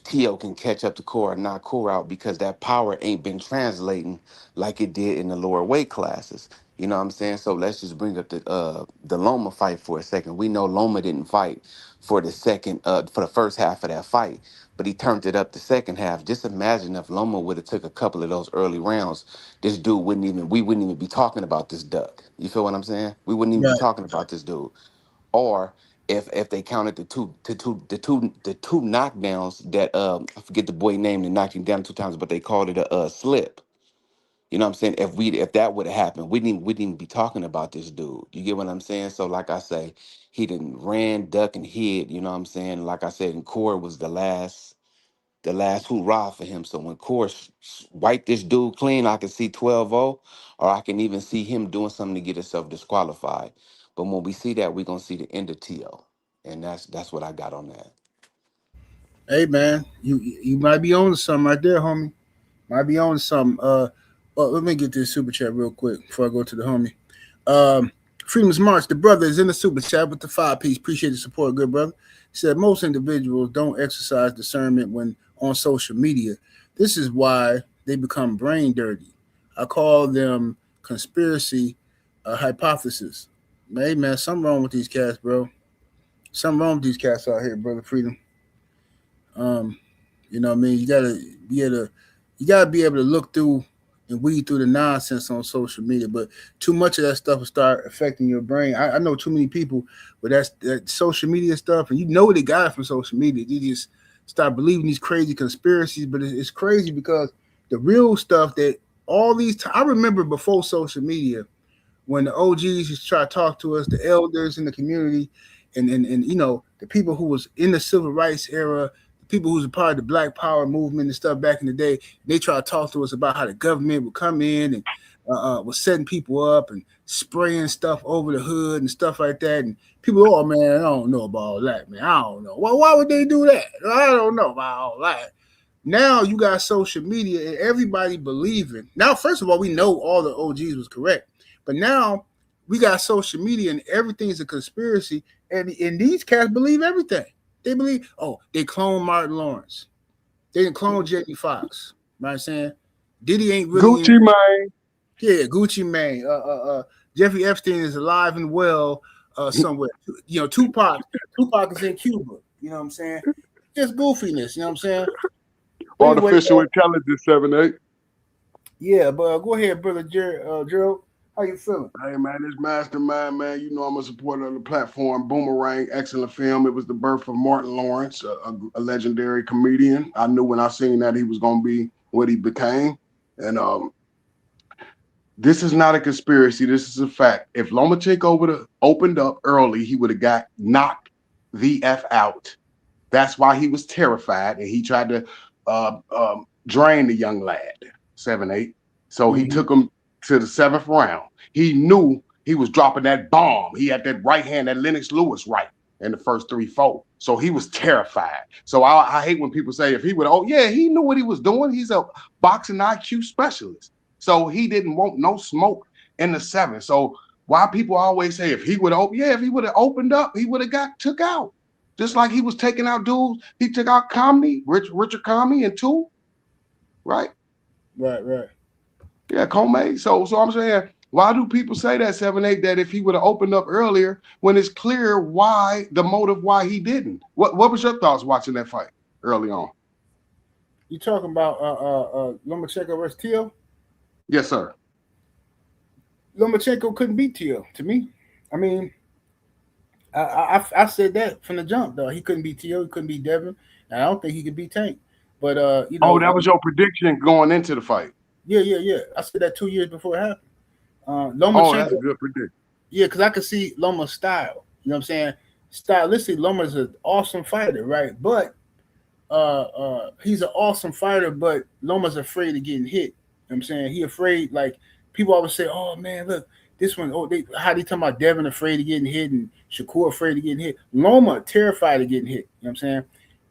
Tio can catch up to Core or knock Core out because that power ain't been translating like it did in the lower weight classes. You know what I'm saying? So let's just bring up the Loma fight for a second. We know Loma didn't fight for the first half of that fight, but he turned it up the second half. Just imagine if Loma would have took a couple of those early rounds, we wouldn't even be talking about this duck. You feel what I'm saying? We wouldn't even be Right. talking about this dude. Or if they counted the two knockdowns that I forget the boy name that knocked him down 2 times, but they called it a slip. You know what I'm saying? If that would have happened, we didn't be talking about this dude. You get what I'm saying? So like I say, he didn't ran, duck, and hid. You know what I'm saying? Like I said, and Core was the last hoorah for him. So when Core wiped this dude clean, I can see 12-0, or I can even see him doing something to get himself disqualified. But when we see that, we're gonna see the end of T.O. And that's what I got on that. Hey, man, you might be on to something right there, homie. Might be on to something. Well, let me get this super chat real quick before I go to the homie. Freedom's March, the brother is in the super chat with the 5 piece. Appreciate the support, good brother. He said most individuals don't exercise discernment when on social media. This is why they become brain dirty. I call them conspiracy hypothesis. Hey, man, something wrong with these cats, bro. Something wrong with these cats out here, brother Freedom. Um, you know what I mean? You gotta be able to look through and weed through the nonsense on social media. But too much of that stuff will start affecting your brain. I know too many people with that social media stuff, and you know they got it from social media. They just start believing these crazy conspiracies. But it's crazy because the real stuff that all these I remember before social media when the OGs used to try to talk to us, the elders in the community, and the people who was in the civil rights era, people who's a part of the Black Power movement and stuff back in the day, they try to talk to us about how the government would come in and was setting people up and spraying stuff over the hood and stuff like that. And people, oh man, I don't know about all that, man. I don't know. Well, why would they do that? I don't know about all that. Now you got social media and everybody believing. Now, first of all, we know all the OGs was correct, but now we got social media and everything's a conspiracy, and these cats believe everything. They believe, oh, they cloned Martin Lawrence. They didn't clone Jamie Foxx. Right, I'm saying Diddy ain't really Gucci Mane. Yeah, Gucci Mane. Jeffrey Epstein is alive and well somewhere. You know, Tupac is in Cuba. You know what I'm saying? Just goofiness. You know what I'm saying? Artificial intelligence 7-8. Yeah, but go ahead, brother Gerald. How you feeling? Hey man, this Mastermind, man. You know I'm a supporter of the platform. Boomerang, excellent film. It was the birth of Martin Lawrence, a legendary comedian. I knew when I seen that he was gonna be what he became. And this is not a conspiracy. This is a fact. If Lomachenko would have opened up early, he would have got knocked the F out. That's why he was terrified, and he tried to drain the young lad, 7-8. So he took him to the 7th round. He knew he was dropping that bomb. He had that right hand, that Lennox Lewis right in the first 3-4. So he was terrified. So I hate when people say if he would, oh yeah, he knew what he was doing. He's a boxing IQ specialist. So he didn't want no smoke in the 7th. So why people always say if he would have, if he would have opened up, he would have got took out. Just like he was taking out dudes. He took out Comey, Richard Comey in 2. Right? Right. Yeah, Comey. So I'm saying, why do people say that 7-8 that if he would have opened up earlier when it's clear why the motive why he didn't? What was your thoughts watching that fight early on? You talking about Lomachenko versus Teo? Yes, sir. Lomachenko couldn't beat Teo to me. I mean, I said that from the jump though. He couldn't beat Teo, he couldn't beat Devin, and I don't think he could beat Tank. But you know, that was your prediction going into the fight. Yeah. I said that 2 years before it happened. Lomachenko, that's a good prediction. Yeah, because I could see Loma's style. You know what I'm saying? Stylistically, Loma's an awesome fighter, right? But he's an awesome fighter, but Loma's afraid of getting hit. You know what I'm saying? He afraid, like, people always say, oh, man, look, this one, how they talking about Devin afraid of getting hit and Shakur afraid of getting hit. Loma terrified of getting hit. You know what I'm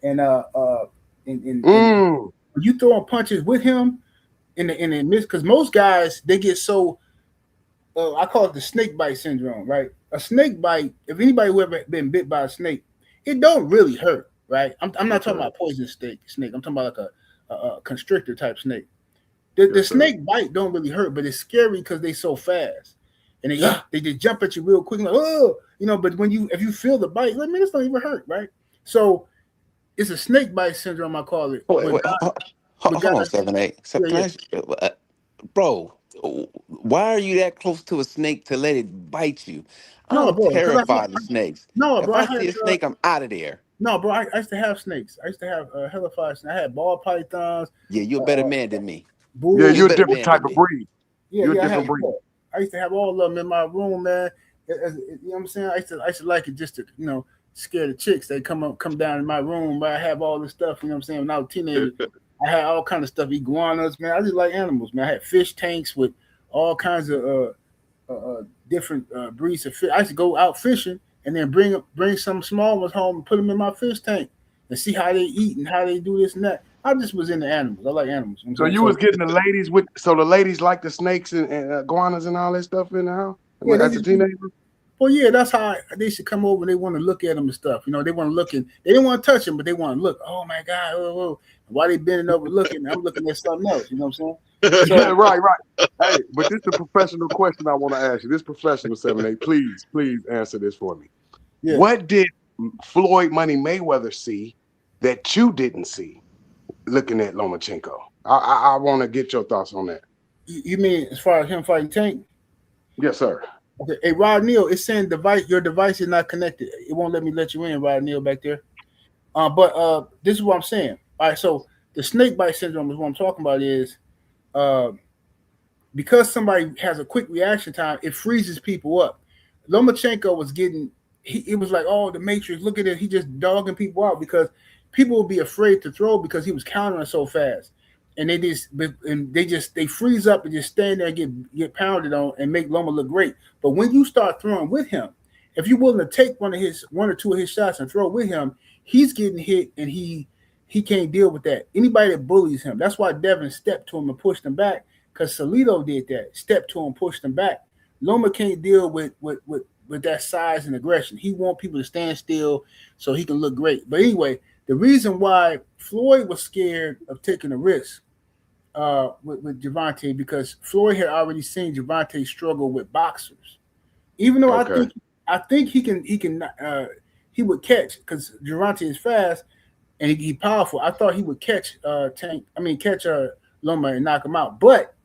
saying? And when you throwing punches with him, in the midst, because most guys, they get so I call it the snake bite syndrome, right? A snake bite, if anybody who ever been bit by a snake, it don't really hurt, right? I'm not talking about poisonous snake. I'm talking about like a constrictor type snake. The snake bite don't really hurt, but it's scary because they so fast. And they just jump at you real quick, like, oh, you know, but if you feel the bite, like, man, it's not even hurt, right? So it's a snake bite syndrome, I call it. Hold on, 7-8. Bro, why are you that close to a snake to let it bite you? I'm terrified of snakes. If I see a snake, I'm out of there. No, bro, I used to have snakes. I used to have hellifiers. I had ball pythons. Yeah, you're a better man than me. Bulls. Yeah, you're a different type of breed. Yeah, I used to have all of them in my room, man. You know what I'm saying? I used to like it just to, you know, scare the chicks. They come down in my room, but I have all this stuff. You know what I'm saying? When I was a teenager, I had all kinds of stuff, iguanas, man. I just like animals, man. I had fish tanks with all kinds of different breeds of fish. I used to go out fishing and then bring some small ones home and put them in my fish tank and see how they eat and how they do this and that. I just was into animals. I like animals. So you was getting the ladies so the ladies like the snakes and iguanas and all that stuff in the house? Yeah, as a teenager? Well, yeah, that's how they should come over and they want to look at them and stuff. You know, they want to look and they didn't want to touch them, but they want to look. Oh my God. Oh. Why they bending over looking? I'm looking at something else. You know what I'm saying? So, yeah, right. Hey, but this is a professional question I want to ask you. This professional 7-8. Please answer this for me. Yeah. What did Floyd Money Mayweather see that you didn't see looking at Lomachenko? I want to get your thoughts on that. You mean as far as him fighting Tank? Yes, sir. Okay. Hey, Rod Neal, it's saying your device is not connected. It won't let me let you in, Rod Neal, back there. But this is what I'm saying. All right, so the snake bite syndrome is what I'm talking about is because somebody has a quick reaction time, it freezes people up. Lomachenko was it was like, oh, the Matrix, look at it. He just dogging people out because people would be afraid to throw because he was countering so fast. And they freeze up and just stand there and get pounded on and make Loma look great. But when you start throwing with him, if you're willing to take one or two of his shots and throw with him, he's getting hit and he can't deal with that. Anybody that bullies him, that's why Devin stepped to him and pushed him back, because Salido did that, stepped to him, pushed him back. Loma can't deal with that size and aggression. He wants people to stand still so he can look great. But anyway, the reason why Floyd was scared of taking a risk with Gervonta, because Floyd had already seen Gervonta struggle with boxers. Even though I think he would catch, because Gervonta is fast and he's powerful. I thought he would catch Loma and knock him out. But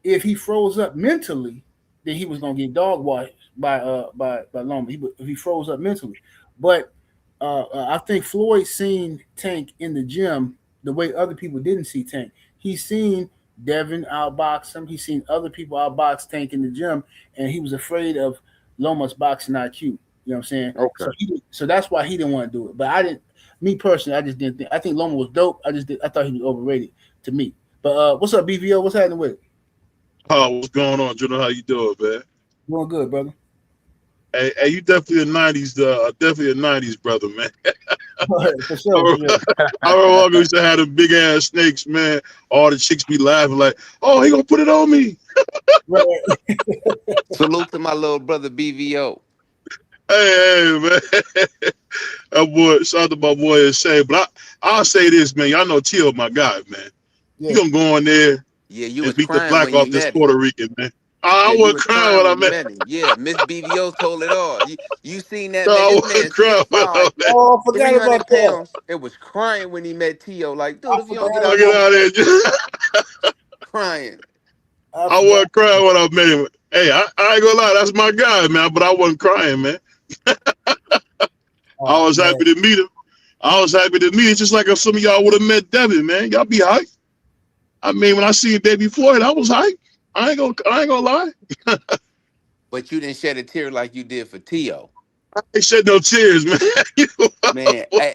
if he froze up mentally, then he was gonna get dog washed by Loma. If he froze up mentally. But I think Floyd seen Tank in the gym the way other people didn't see Tank. He's seen Devin outbox him. He's seen other people outbox Tank in the gym, and he was afraid of Loma's boxing IQ. You know what I'm saying? Okay. So that's why he didn't want to do it. But I didn't. Me personally, I just didn't think. I think Loma was dope. I thought he was overrated to me. But what's up, BVO? What's happening with it? Oh, what's going on, Jordan? How you doing, man? Doing good, brother. Hey, you definitely a '90s brother, man. For sure. I remember we used to have the big ass snakes, man. All the chicks be laughing like, "Oh, he gonna put it on me." Salute to my little brother BVO. Hey, man. That boy, shout out to my boy Shane. But I'll say this, man. Y'all know Tio, my guy, man. Yeah. He gonna go in there and beat the black off this Puerto Rican, man. I wasn't crying when I met him. Yeah, Miss BVO told it all. You seen that, No, man? I This wasn't man crying when I met him. Oh, I forgot 300 about that. pounds. It was crying when he met Tio. Like, dude, if you don't Get out of here. crying. I wasn't crying when I met him. Hey, I ain't gonna lie, that's my guy, man. But I wasn't crying, man. I was happy to meet him. Just like if some of y'all would have met Devin, man. Y'all be hyped. I mean, when I seen Baby Floyd, I was hyped. I ain't gonna lie. But you didn't shed a tear like you did for Tio. I ain't shed no tears, man. Man, hey,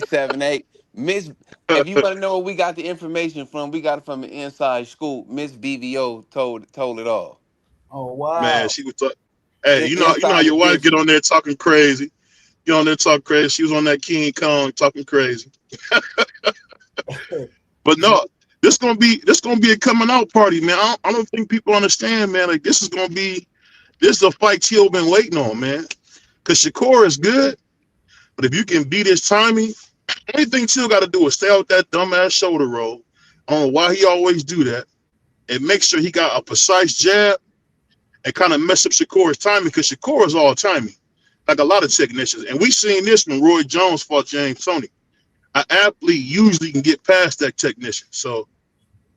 7-8. Miss, if you want to know where we got the information from, we got it from an inside scoop. Miss BVO told it all. Oh wow. Man, she was talking. Hey, Just you know how your wife get on there talking crazy. Get on there talking crazy. She was on that King Kong talking crazy. But no, this gonna be a coming out party, man. I don't think people understand, man. Like this is a fight Tio been waiting on, man. Cause Shakur is good, but if you can beat his timing, only thing Tio got to do is stay out that dumbass shoulder roll. I don't know why he always do that, and make sure he got a precise jab and kind of mess up Shakur's timing, because Shakur is all timing, like a lot of technicians. And we seen this when Roy Jones fought James Toney. An athlete usually can get past that technician. So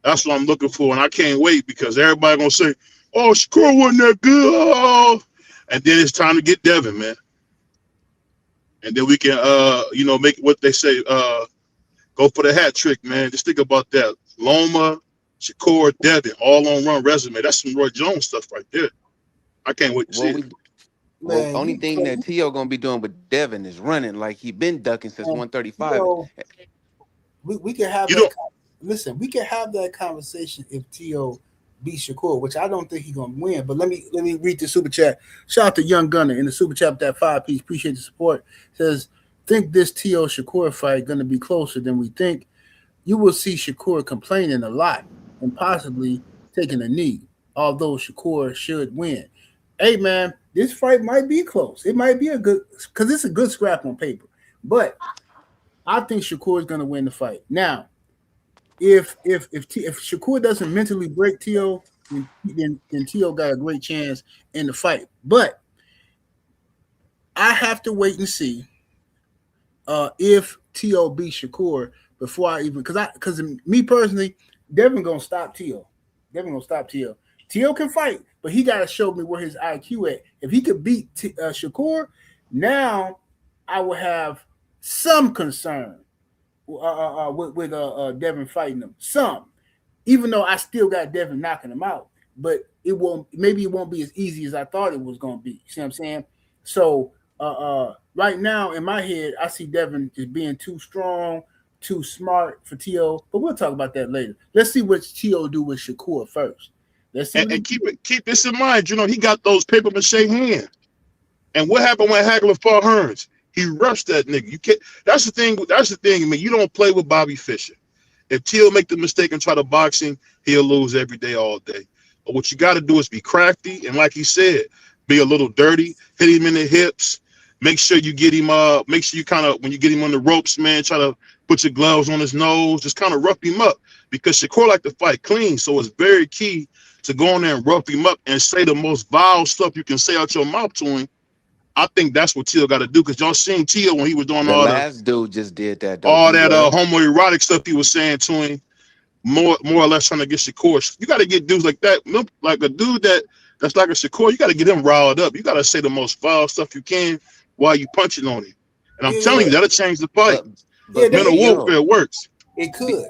that's what I'm looking for. And I can't wait, because everybody going to say, oh, Shakur wasn't that good. Oh. And then it's time to get Devin, man. And then we can, make what they say, go for the hat trick, man. Just think about that. Loma, Shakur, Devin, all on run resume. That's some Roy Jones stuff right there. I can't wait to see it. Well, only thing that Tio gonna be doing with Devin is running, like he been ducking since 135. We can have that. Listen, we can have that conversation if Tio beats Shakur, which I don't think he's gonna win. But let me read the super chat. Shout out to Young Gunner in the super chat with that 5-piece. Appreciate the support. Says, think this Tio Shakur fight gonna be closer than we think. You will see Shakur complaining a lot and possibly taking a knee, although Shakur should win. Hey man, this fight might be close. It might be because it's a good scrap on paper. But I think Shakur is going to win the fight. Now, if Shakur doesn't mentally break Tio, then Tio got a great chance in the fight. But I have to wait and see if Tio beats Shakur before I even, because me personally, Devin gonna stop Tio. Tio can fight, but he got to show me where his IQ at. If he could beat Shakur, now I will have some concern with Devin fighting him. Some, even though I still got Devin knocking him out, but it won't be as easy as I thought it was going to be. You see what I'm saying? So Right now in my head, I see Devin as being too strong, too smart for T.O. But we'll talk about that later. Let's see what T.O. do with Shakur first. Let's see what he And do. keep this in mind. You know, he got those paper mache hands. And what happened when Hagler fought Hearns? He rushed that nigga. You can't. That's the thing. That's the thing. I mean, you don't play with Bobby Fischer. If Teal make the mistake and try to box him, he'll lose every day, all day. But what you got to do is be crafty and, like he said, be a little dirty. Hit him in the hips. Make sure you get him. Make sure you kind of, when you get him on the ropes, man, try to put your gloves on his nose. Just kind of rough him up, because Shakur like to fight clean. So it's very key to go in there and rough him up and say the most vile stuff you can say out your mouth to him. I think that's what Teal got to do, because y'all seen Teal when he was doing The last dude just did that though, all that BBL. homoerotic stuff he was saying to him, more or less trying to get Shakur. You got to get dudes like that, like a dude that's like a Shakur. You got to get him riled up. You got to say the most foul stuff you can while you punching on him. And I'm telling you, Yeah, that'll change the fight. But yeah, but that Mental BBO, warfare works. it B, could.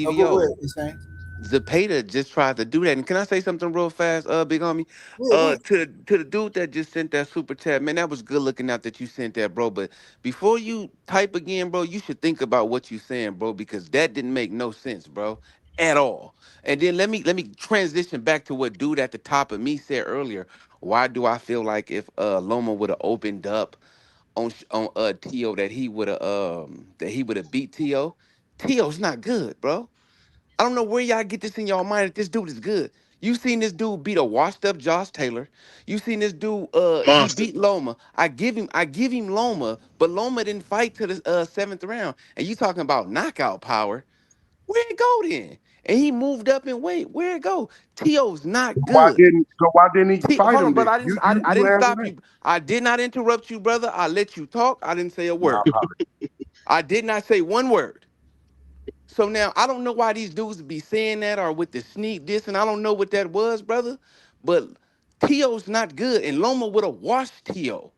Go BBO. ahead, Hussein. Zapata just tried to do that. And can I say something real fast, big homie? Yeah, go ahead. To the dude that just sent that super chat, man, that was good looking out that you sent that, bro. But before you type again, bro, you should think about what you saying, bro, because that didn't make no sense, bro, at all. And then let me transition back to what dude at the top of me said earlier. Why do I feel like if Loma would have opened up on Tio that he would have beat Tio? Tio's not good, bro. I don't know where y'all get this in y'all mind that this dude is good. You seen this dude beat a washed up Josh Taylor. You seen this dude he Monster. beat Loma. I give him Loma, but Loma didn't fight to the seventh round. And you talking about knockout power. Where it go then? And he moved up in weight. Where it go? T.O.'s not good. Why didn't he fight Hold on, him then? brother. I didn't I You didn't answer stop that. you. I did not interrupt you, brother. I let you talk. I didn't say a No, word. I did not say one word. So now I don't know why these dudes be saying that or with the sneak this, and I don't know what that was, brother. But T.O.'s not good, and Loma would have washed T.O.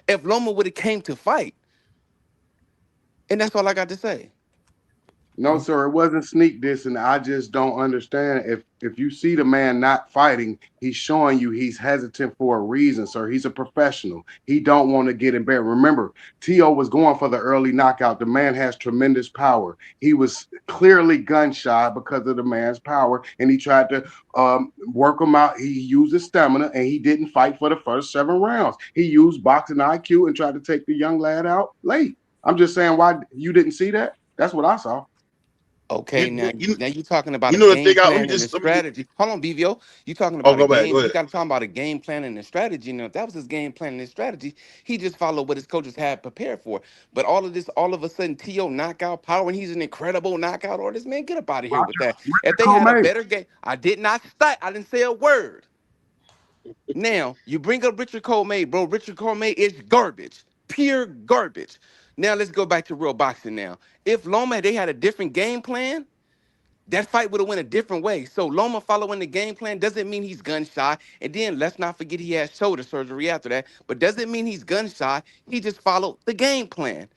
if Loma would have came to fight. And that's all I got to say. no, sir, it wasn't sneak this, and I just don't understand. If you see the man not fighting, he's showing you he's hesitant for a reason, sir. He's a professional. He don't want to get embarrassed. Remember, T.O. was going for the early knockout. The man has tremendous power. He was clearly gun shy because of the man's power, and he tried to work him out. He used his stamina, and he didn't fight for the first 7 rounds. He used boxing IQ and tried to take the young lad out late. I'm just saying, why you didn't see that? That's what I saw. Okay, You now you, now you talking about you a know the game thing. plan and a Let me just. strategy. Hold on, BVO. You talking Oh, about a go back. Go game? You ahead. got to talk about a game plan and a strategy. Now, if that was his game plan and his strategy, he just followed what his coaches had prepared for. But all of this, all of a sudden, To knockout power, and he's an incredible knockout artist. Man, get up out of here with that. If they had a Richard better game, I did not start. I didn't say a word. Now you bring up Richard Colmay, bro. Richard Colmay is garbage, pure garbage. Now let's go back to real boxing. Now, if Loma they had a different game plan, that fight would have went a different way. So Loma following the game plan doesn't mean he's gun shy. And then let's not forget he had shoulder surgery after that. But doesn't mean he's gun shy. He just followed the game plan.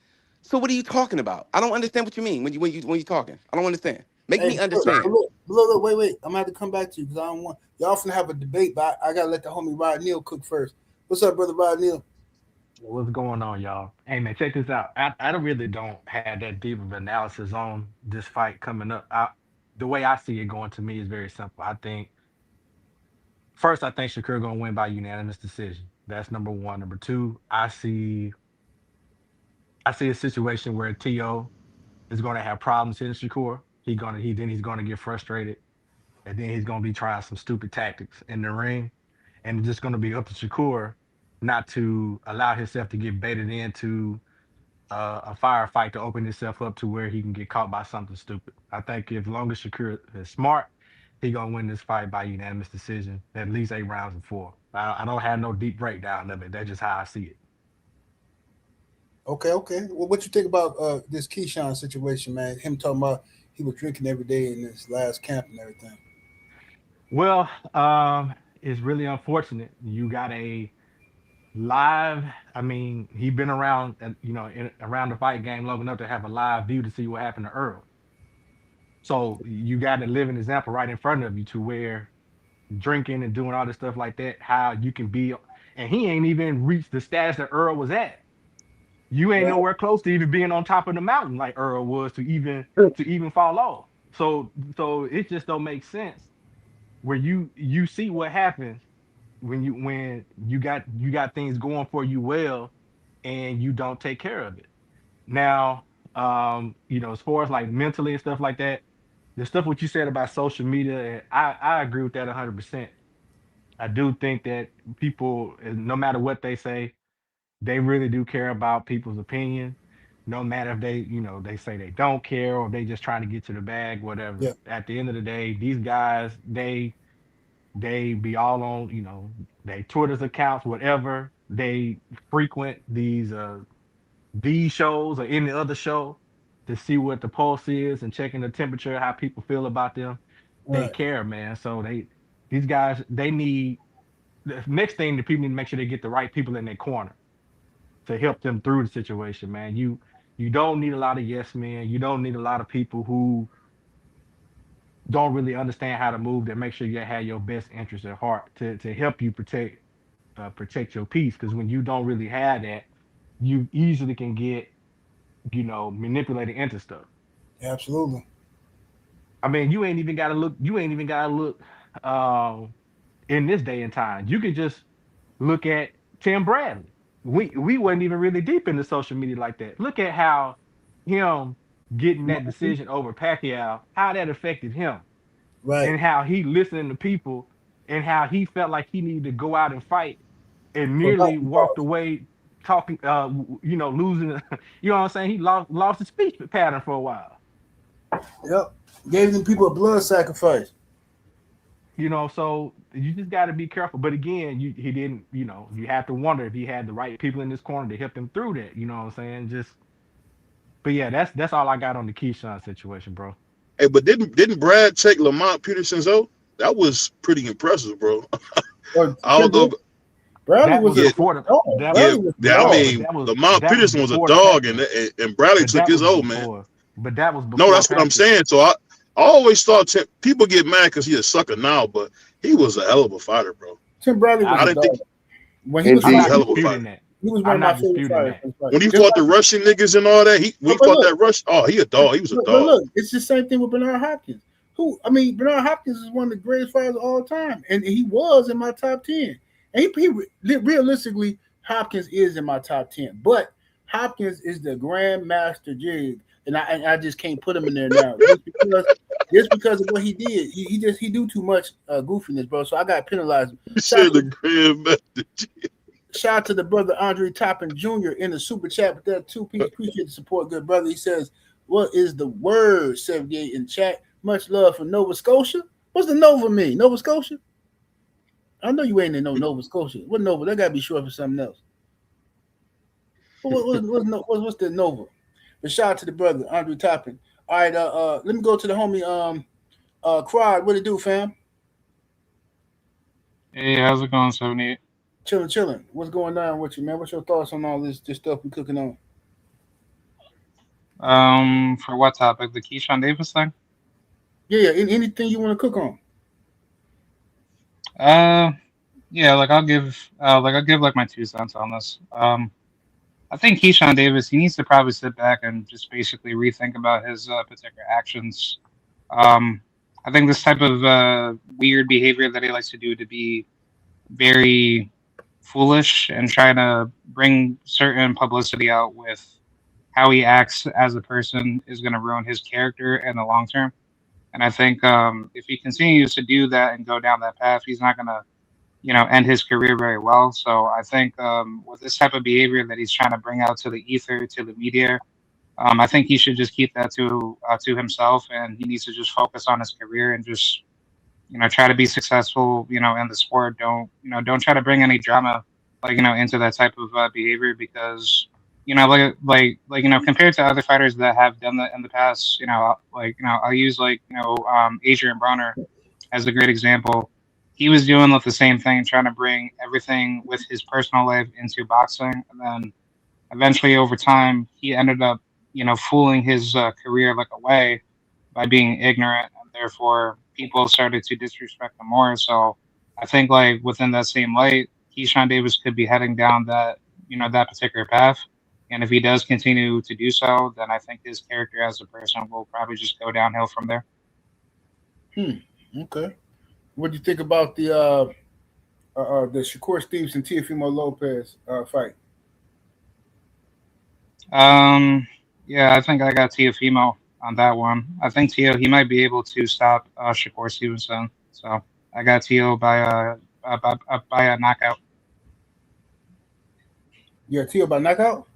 So what are you talking about? I don't understand what you mean when you talking. I don't understand. Make Hey, me understand. look, wait. I'm gonna have to come back to you because I don't want y'all finna have a debate, but I gotta let the homie Rod Neal cook first. What's up, brother Rod Neal? What's going on, y'all? Hey man, check this out. I really don't have that deep of analysis on this fight coming up. The way I see it going to me is very simple. I think Shakur gonna win by unanimous decision. That's number one. Number two, I see a situation where To is gonna have problems hitting Shakur. He's gonna get frustrated, and then he's gonna be trying some stupid tactics in the ring, and it's just gonna be up to Shakur not to allow himself to get baited into a firefight to open himself up to where he can get caught by something stupid. I think if long as Shakur is smart, he gonna win this fight by unanimous decision, at least 8 rounds of four. I don't have no deep breakdown of it. That's just how I see it. Okay. Well, what you think about this Keyshawn situation, man? Him talking about he was drinking every day in this last camp and everything. Well, it's really unfortunate. You got a live. I mean, he been around, around the fight game long enough to have a live view to see what happened to Earl. So you got to live an example right in front of you to where drinking and doing all this stuff like that, how you can be and he ain't even reached the status that Earl was at. You ain't Right. nowhere close to even being on top of the mountain like Earl was to even fall off. So it just don't make sense where you see what happens when you got things going for you well and you don't take care of it. Now, as far as like mentally and stuff like that, the stuff what you said about social media, and I agree with that 100%. I do think that people, no matter what they say, they really do care about people's opinion. No matter if they say they don't care or they just trying to get to the bag, Yeah. whatever. At the end of the day, these guys, they be all on, they Twitter's accounts, whatever. They frequent these shows or any other show to see what the pulse is and checking the temperature, how people feel about them. They Right. care, man. So these guys, they need the next thing, the people need to make sure they get the right people in their corner to help them through the situation, man. You don't need a lot of yes men. You don't need a lot of people who don't really understand how to move. That make sure you have your best interest at heart to help you protect your peace. Because when you don't really have that, you easily can get manipulated into stuff. Absolutely. I mean, you ain't even got to look. You ain't even got to look. In this day and time, you can just look at Tim Bradley. We wasn't even really deep into social media like that. Look at how him getting that decision over Pacquiao, how that affected him, Right. and how he listening to people, and how he felt like he needed to go out and fight, and For nearly nothing walked cause. away talking, losing. You know what I'm saying? He lost his speech pattern for a while. Yep. Gave them people a blood sacrifice. So you just got to be careful. But again, he didn't. You have to wonder if he had the right people in this corner to help him through that. You know what I'm saying? But yeah, that's all I got on the Keyshawn situation, bro. Hey, but didn't Brad take Lamont Peterson's oath? That was pretty impressive, bro. Or I don't know. Bradley That was was a Yeah, before the dog. that yeah, was Bradley was a yeah. I no, dog. but mean, Lamont that was Peterson was a before the dog, Pac-Man. and Bradley But took that his was oath, man. before. But that was No, before that's what I'm Pacquiao. saying. So I always thought people get mad because he's a sucker now, but he was a hell of a fighter, bro. Tim Bradley was I a didn't think dog. When he was Indeed. I'm he was a not fighting, hell of a disputing fighter. that. he was one I'm of my not favorite disputing fighters. that. When he Just fought like, the Russian niggas and all that, when he but fought look, that Rush, oh, he a dog. He was a but dog. look, it's the same thing with Bernard Hopkins. Bernard Hopkins is one of the greatest fighters of all time, and he was in my top 10. And realistically, Hopkins is in my top 10, but Hopkins is the grandmaster jig, and I just can't put him in there now just because of what he did. He do too much goofiness, bro. So I got penalized. He Shout said the grandmaster. Shout out to the brother Andre Toppin Jr. in the super chat with that 2 piece. Appreciate the support, good brother. He says, "What is the word 78 in chat? Much love from Nova Scotia. What's the Nova mean? Nova Scotia? I know you ain't in no Nova Scotia. What Nova? That gotta be short for something else. What's the Nova? But shout out to the brother Andre Toppin. All right, let me go to the homie Crowd. What it do, fam? Hey, how's it going, 78? Chilling. What's going on with you, man? What's your thoughts on all this stuff we cooking on? For what topic? The Keyshawn Davis thing? Yeah. Anything you want to cook on? Uh, yeah, I'll give like my 2 cents on this. I think Keyshawn Davis, he needs to probably sit back and just basically rethink about his particular actions. Um, I think this type of weird behavior that he likes to do to be very foolish and trying to bring certain publicity out with how he acts as a person is going to ruin his character in the long term. And I think if he continues to do that and go down that path, he's not going to, end his career very well. So I think with this type of behavior that he's trying to bring out to the ether, to the media, I think he should just keep that to himself, and he needs to just focus on his career and just try to be successful, in the sport. Don't try to bring any drama, into that type of behavior because, compared to other fighters that have done that in the past, I'll use Adrian Bronner as a great example. He was doing the same thing, trying to bring everything with his personal life into boxing, and then eventually over time, he ended up, fooling his career away by being ignorant, and therefore people started to disrespect him more. So I think within that same light, Keyshawn Davis could be heading down that that particular path. And if he does continue to do so, then I think his character as a person will probably just go downhill from there. Okay. What do you think about the Shakur Stevenson Teofimo Lopez fight? Yeah, I think I got Teofimo on that one. I think Teo he might be able to stop Shakur Stevenson. So I got Teo by a knockout. Yeah, Teo by knockout.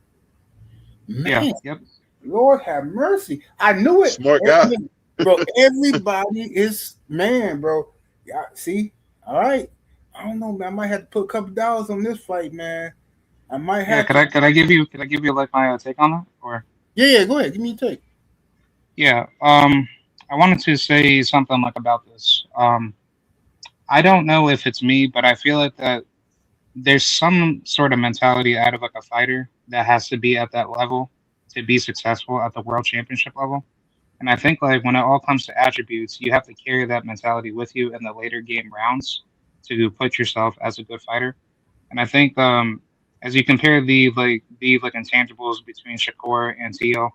Yeah. Man, Yep. Lord have mercy. I knew it. Smart guy. Bro, everybody is man, bro. Yeah, see? All right. I don't know, man. I might have to put a couple dollars on this fight, man. I might Yeah. have Could I give you like my take on that or? Yeah, go ahead. Give me a take. Yeah. I wanted to say something like about this. I don't know if it's me, but I feel like that there's some sort of mentality out of like a fighter that has to be at that level to be successful at the world championship level. And I think like when it all comes to attributes, you have to carry that mentality with you in the later game rounds to put yourself as a good fighter. And I think as you compare the intangibles between Shakur and Teo,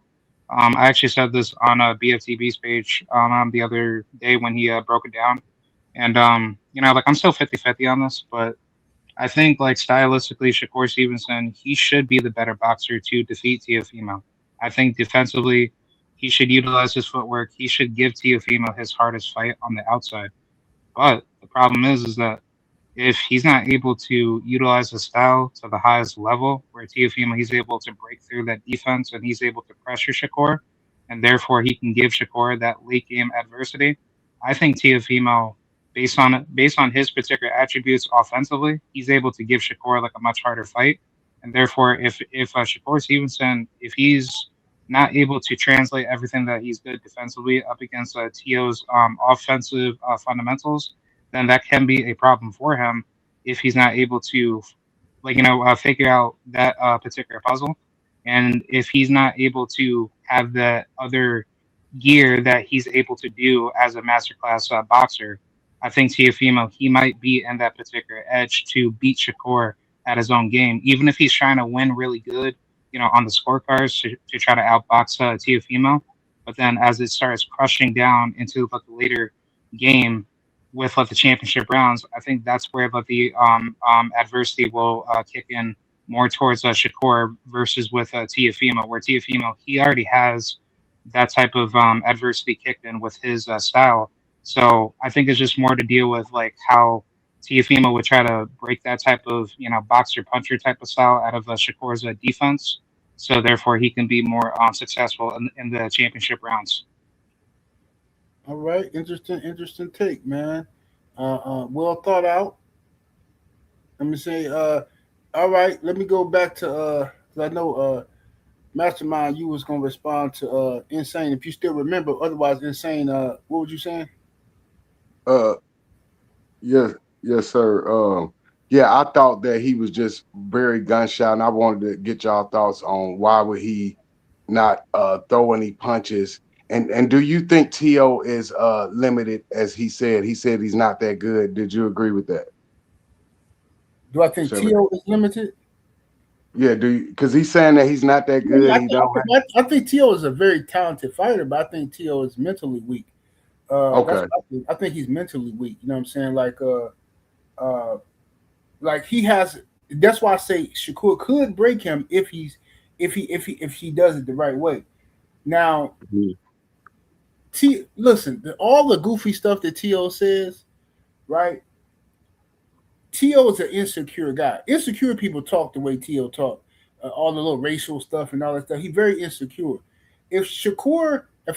I actually said this on a BFTB's page the other day when he broke it down. And like I'm still 50-50 on this, but I think like stylistically, Shakur Stevenson, he should be the better boxer to defeat Teofimo. I think defensively, he should utilize his footwork. He should give Teofimo his hardest fight on the outside. But the problem is that if he's not able to utilize his style to the highest level, where Teofimo he's able to break through that defense and he's able to pressure Shakur, and therefore he can give Shakur that late game adversity. I think Teofimo, based on his particular attributes offensively, he's able to give Shakur like a much harder fight. And therefore, if Shakur Stevenson, if he's not able to translate everything that he's good defensively up against Teo's offensive fundamentals, then that can be a problem for him if he's not able to, figure out that particular puzzle, and if he's not able to have the other gear that he's able to do as a masterclass boxer. I think Teofimo he might be in that particular edge to beat Shakur at his own game, even if he's trying to win really good, on the scorecards to try to outbox Teofimo. But then as it starts crushing down into like the later game with like the championship rounds, I think that's where like the adversity will kick in more towards Shakur versus with Teofimo, where Teofimo he already has that type of adversity kicked in with his style. So I think it's just more to deal with like how Teofimo would try to break that type of boxer puncher type of style out of Shakur's defense. So therefore he can be more successful in the championship rounds. All right, interesting take, man. Well thought out. Let me say, all right, let me go back to 'cause I know Mastermind, you was gonna respond to Insane. If you still remember, otherwise Insane, what was you saying? Yes, sir. Yeah, I thought that he was just very gunshot, and I wanted to get y'all thoughts on why would he not throw any punches. And do you think Teo is limited as he said? He said he's not that good. Did you agree with that? Do I think Teo is limited? Yeah, because he's saying that he's not that good. I think Teo is a very talented fighter, but I think Teo is mentally weak. Okay. I think he's mentally weak. You know what I'm saying? Like he has. That's why I say Shakur could break him if he does it the right way. Now, listen, all the goofy stuff that Teo says, right? Teo is an insecure guy. Insecure people talk the way Teo talk. All the little racial stuff and all that stuff. He's very insecure. If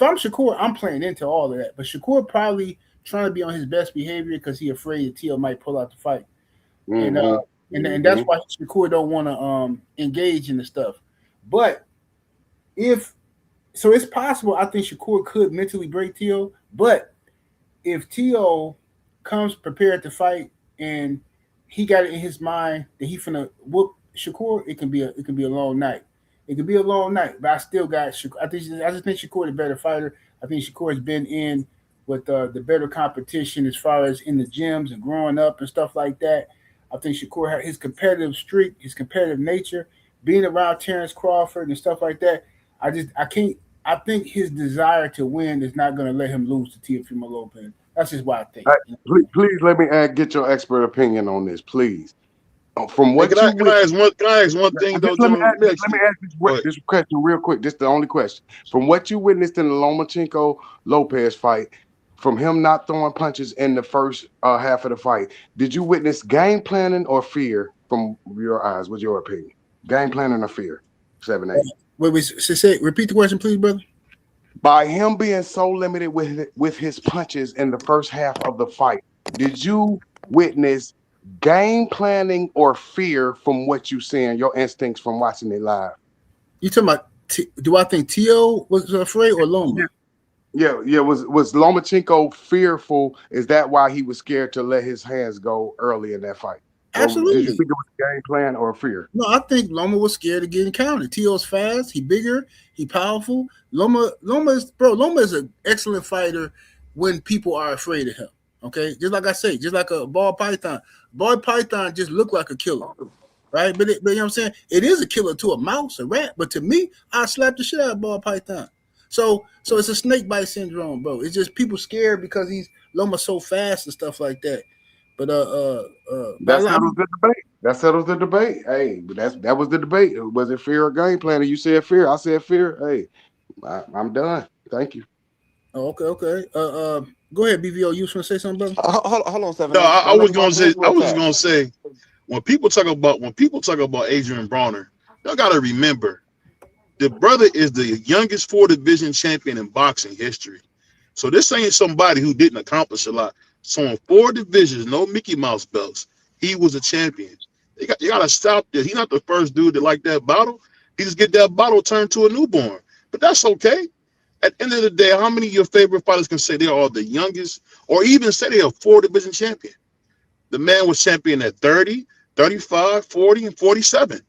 I'm Shakur, I'm playing into all of that. But Shakur probably trying to be on his best behavior because he's afraid that Teo might pull out the fight. And that's why Shakur don't want to engage in the stuff. But it's possible. I think Shakur could mentally break Teo. But if Teo comes prepared to fight and he got it in his mind that he finna whoop Shakur, it can be a long night. It could be a long night, but I still got Shakur. I just think Shakur the better fighter. I think Shakur has been in with the better competition as far as in the gyms and growing up and stuff like that. I think Shakur had his competitive streak, his competitive nature, being around Terrence Crawford and stuff like that. I can't. I think his desire to win is not going to let him lose to Teofimo Lopez. That's just what I think. Please let me get your expert opinion on this, please. From Hey, what you can I ask one thing though, let me John? ask this question real quick. This is the only question. From what you witnessed in the Lomachenko Lopez fight, from him not throwing punches in the first half of the fight, did you witness game planning or fear from your eyes? What's your opinion? Game planning or fear? 7-8. Repeat the question, please, brother. By him being so limited with his punches in the first half of the fight, did you witness game planning or fear from what you seeing, your instincts from watching it live? You talking about? Do I think Tio was afraid or Loma? Yeah. Was Lomachenko fearful? Is that why he was scared to let his hands go early in that fight? Absolutely. Or did you think it was a game plan or fear? No, I think Loma was scared of getting counted. Tio's fast, he bigger, he powerful. Loma is an excellent fighter when people are afraid of him. Okay, just like I say, just like a ball python. Ball python just look like a killer, right? But you know what I'm saying? It is a killer to a mouse, a rat. But to me, I slap the shit out of ball python. So it's a snake bite syndrome, bro. It's just people scared because Loma's so fast and stuff like that. But that settles the debate. That settles the debate. Hey, but that was the debate. Was it fear or game planning? You said fear. I said fear. Hey, I'm done. Thank you. Oh, okay. Go ahead, BVO. You was gonna say something, brother? Hold on, 7. No, I was gonna say when people talk about Adrian Bronner, y'all gotta remember the brother is the youngest 4-division champion in boxing history. So this ain't somebody who didn't accomplish a lot. So in 4 divisions, no Mickey Mouse belts, he was a champion. You gotta stop this. He's not the first dude to like that bottle. He just get that bottle turned to a newborn. But that's okay. At the end of the day, how many of your favorite fighters can say they are the youngest or even say they're a 4-division champion? The man was champion at 30, 35, 40, and 47.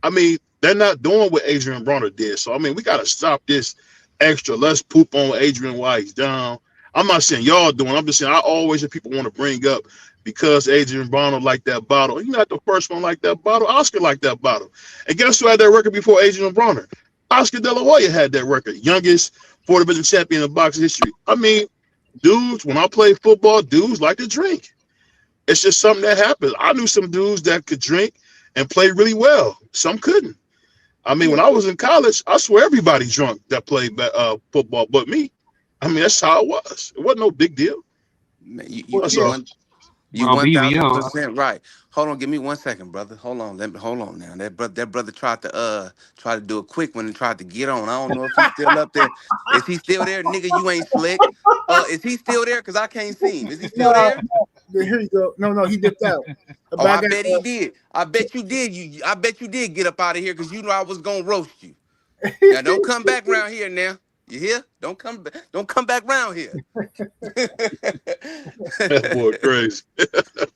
I mean, they're not doing what Adrian Bronner did. So, I mean, we got to stop this extra. Let's poop on Adrian while he's down. I'm not saying y'all doing. I'm just saying I always hear people want to bring up because Adrian Bronner liked that bottle. He's not the first one like that bottle. Oscar liked that bottle. And guess who had that record before Adrian Bronner? Oscar De La Hoya had that record. Youngest 4-division champion in boxing history. I mean, dudes, when I play football, dudes like to drink. It's just something that happens. I knew some dudes that could drink and play really well. Some couldn't. I mean, when I was in college, I swear everybody drunk that played football but me. I mean, that's how it was. It wasn't no big deal. You Well, 1000% right. Hold on, give me 1 second, brother. Hold on now. That brother tried to do a quick one and tried to get on. I don't know if he's still up there. Is he still there, nigga? You ain't slick. Is he still there? Cause I can't see him. Is he still there? Here you go. No, he dipped out. Oh, I bet he did. I bet you did. I bet you did get up out of here because you know I was gonna roast you. Now don't come back around here now. You hear? Don't come back around here. That boy crazy.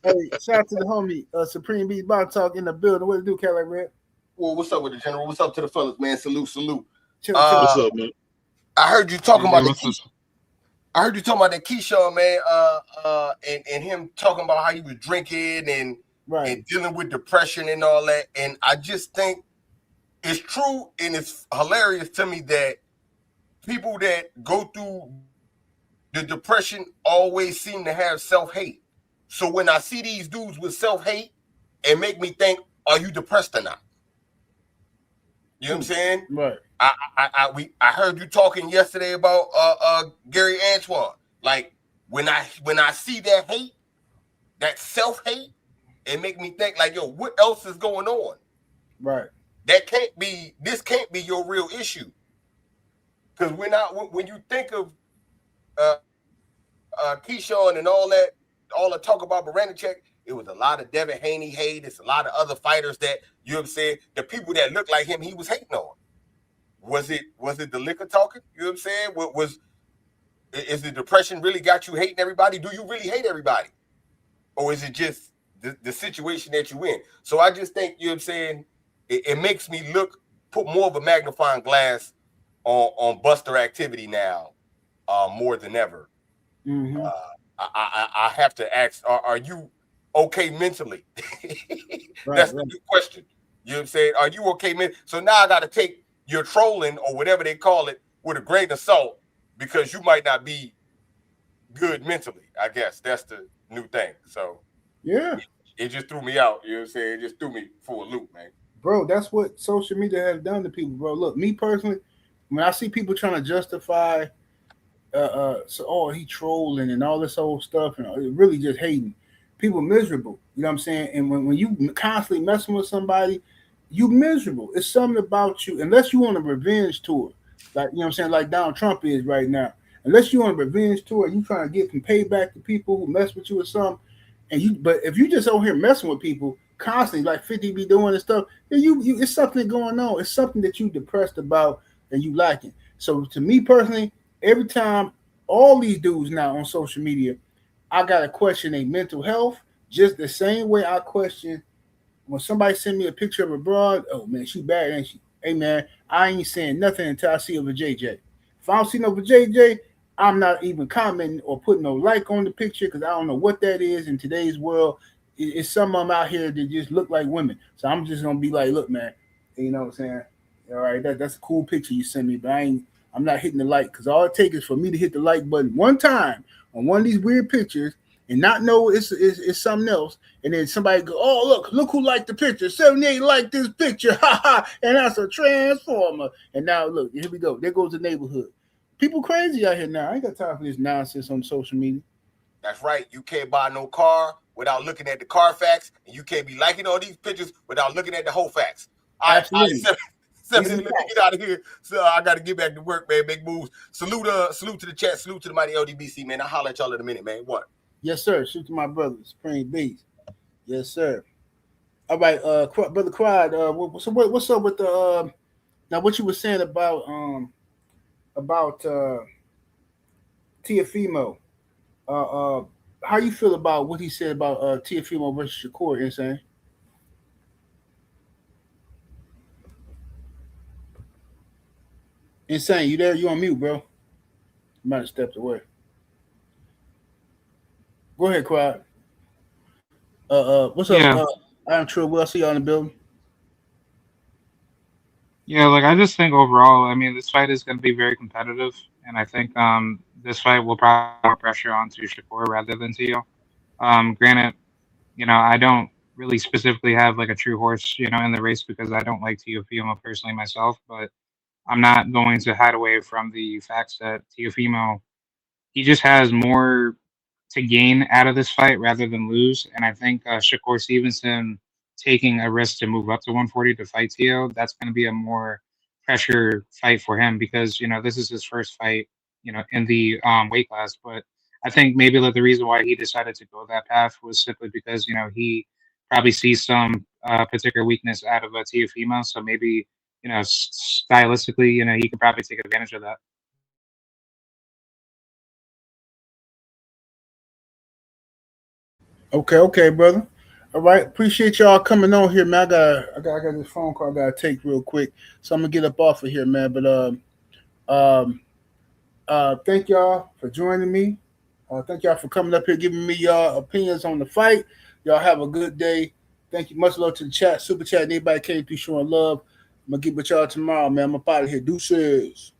Hey, shout out to the homie Supreme Beat Box Talk in the building. What to do, Cadillac Red? Well, what's up with the general? What's up to the fellas, man? Salute. Chill. What's up, man? I heard you talking about that Keyshawn, man, and him talking about how he was drinking and dealing with depression and all that. And I just think it's true and it's hilarious to me that people that go through the depression always seem to have self-hate. So when I see these dudes with self-hate, it make me think, are you depressed or not? You know what I'm saying? Right. I heard you talking yesterday about Gary Antoine. Like when I see that hate, that self-hate, it make me think like, yo, what else is going on? Right. This can't be your real issue. Because when you think of Keyshawn and all the talk about Baranicek, it was a lot of Devin Haney hate. It's a lot of other fighters that, you know what I'm saying, the people that look like him, he was hating on. Was it the liquor talking? You know what I'm saying? Is the depression really got you hating everybody? Do you really hate everybody? Or is it just the situation that you in? So I just think, you know what I'm saying, it makes me put more of a magnifying glass on Buster activity now, more than ever. Mm-hmm. I have to ask, are you okay mentally? Right, That's right. the new question. You know what I'm saying? Are you okay mentally? So now I got to take your trolling or whatever they call it with a grain of salt because you might not be good mentally. I guess that's the new thing. So Yeah, it just threw me out. You know what I'm saying? It just threw me for a loop, man. bro, that's what social media has done to people, bro. Look, me personally, when I see people trying to justify, so oh he trolling and all this old stuff, and really just hating, people miserable. You know what I'm saying? And when you constantly messing with somebody, you miserable. It's something about you, unless you on a revenge tour, like you know what I'm saying, like Donald Trump is right now. Unless you on a revenge tour, you trying to get some payback to people who mess with you or something. And you, but if you just over here messing with people constantly, like 50 be doing and stuff, then you it's something going on. It's something that you depressed about and you lacking. So to me personally, every time all these dudes now on social media, I gotta question their mental health just the same way I question when somebody send me a picture of a broad. Oh man, she bad, ain't she? Hey man, I ain't saying nothing until I see over JJ. If I don't see no over JJ, I'm not even commenting or putting no like on the picture because I don't know what that is in today's world. It's some of them out here that just look like women. So I'm just gonna be like, look, man, you know what I'm saying? All right, that's a cool picture you sent me, but I'm not hitting the like because all it takes is for me to hit the like button one time on one of these weird pictures and not know it's something else. And then somebody go, oh, look who liked the picture. 78 liked this picture. Ha ha. And that's a transformer. And now look, here we go. There goes the neighborhood. People crazy out here now. I ain't got time for this nonsense on social media. That's right. You can't buy no car without looking at the Carfax, and you can't be liking all these pictures without looking at the whole facts. Absolutely. Let me get out of here. So I got to get back to work, man. Big moves. Salute to the chat. Salute to the mighty LDBC, man. I'll holler at y'all in a minute, man. What? Yes, sir. Shoot to my brother, Supreme Beast. Yes, sir. All right, brother Cried. So what's up with the now? What you were saying about Teofimo? How you feel about what he said about Teofimo versus Shakur? Insane. Insane. You there? You on mute, bro? You might have stepped away. Go ahead, Cried. What's up? Yeah. I'm True. We'll see y'all in the building. Yeah, like I just think overall, I mean, this fight is going to be very competitive, and I think this fight will probably put more pressure onto Shakur rather than Tio. Granted, I don't really specifically have like a true horse, in the race because I don't like Teofimo personally myself, but I'm not going to hide away from the facts that Teofimo, he just has more to gain out of this fight rather than lose. And I think Shakur Stevenson taking a risk to move up to 140 to fight Tio, that's going to be a more pressure fight for him because, this is his first fight, in the weight class. But I think maybe like the reason why he decided to go that path was simply because, he probably sees some particular weakness out of Teofimo. So maybe, stylistically, he could probably take advantage of that. Okay, brother. All right, appreciate y'all coming on here, man. I got this phone call I gotta take real quick, so I'm gonna get up off of here, man. But thank y'all for joining me. Thank y'all for coming up here, giving me y'all opinions on the fight. Y'all have a good day. Thank you. Much love to the chat, super chat, and everybody came through showing love. I'm gonna get with y'all tomorrow, man. I'm up out of here. Deuces.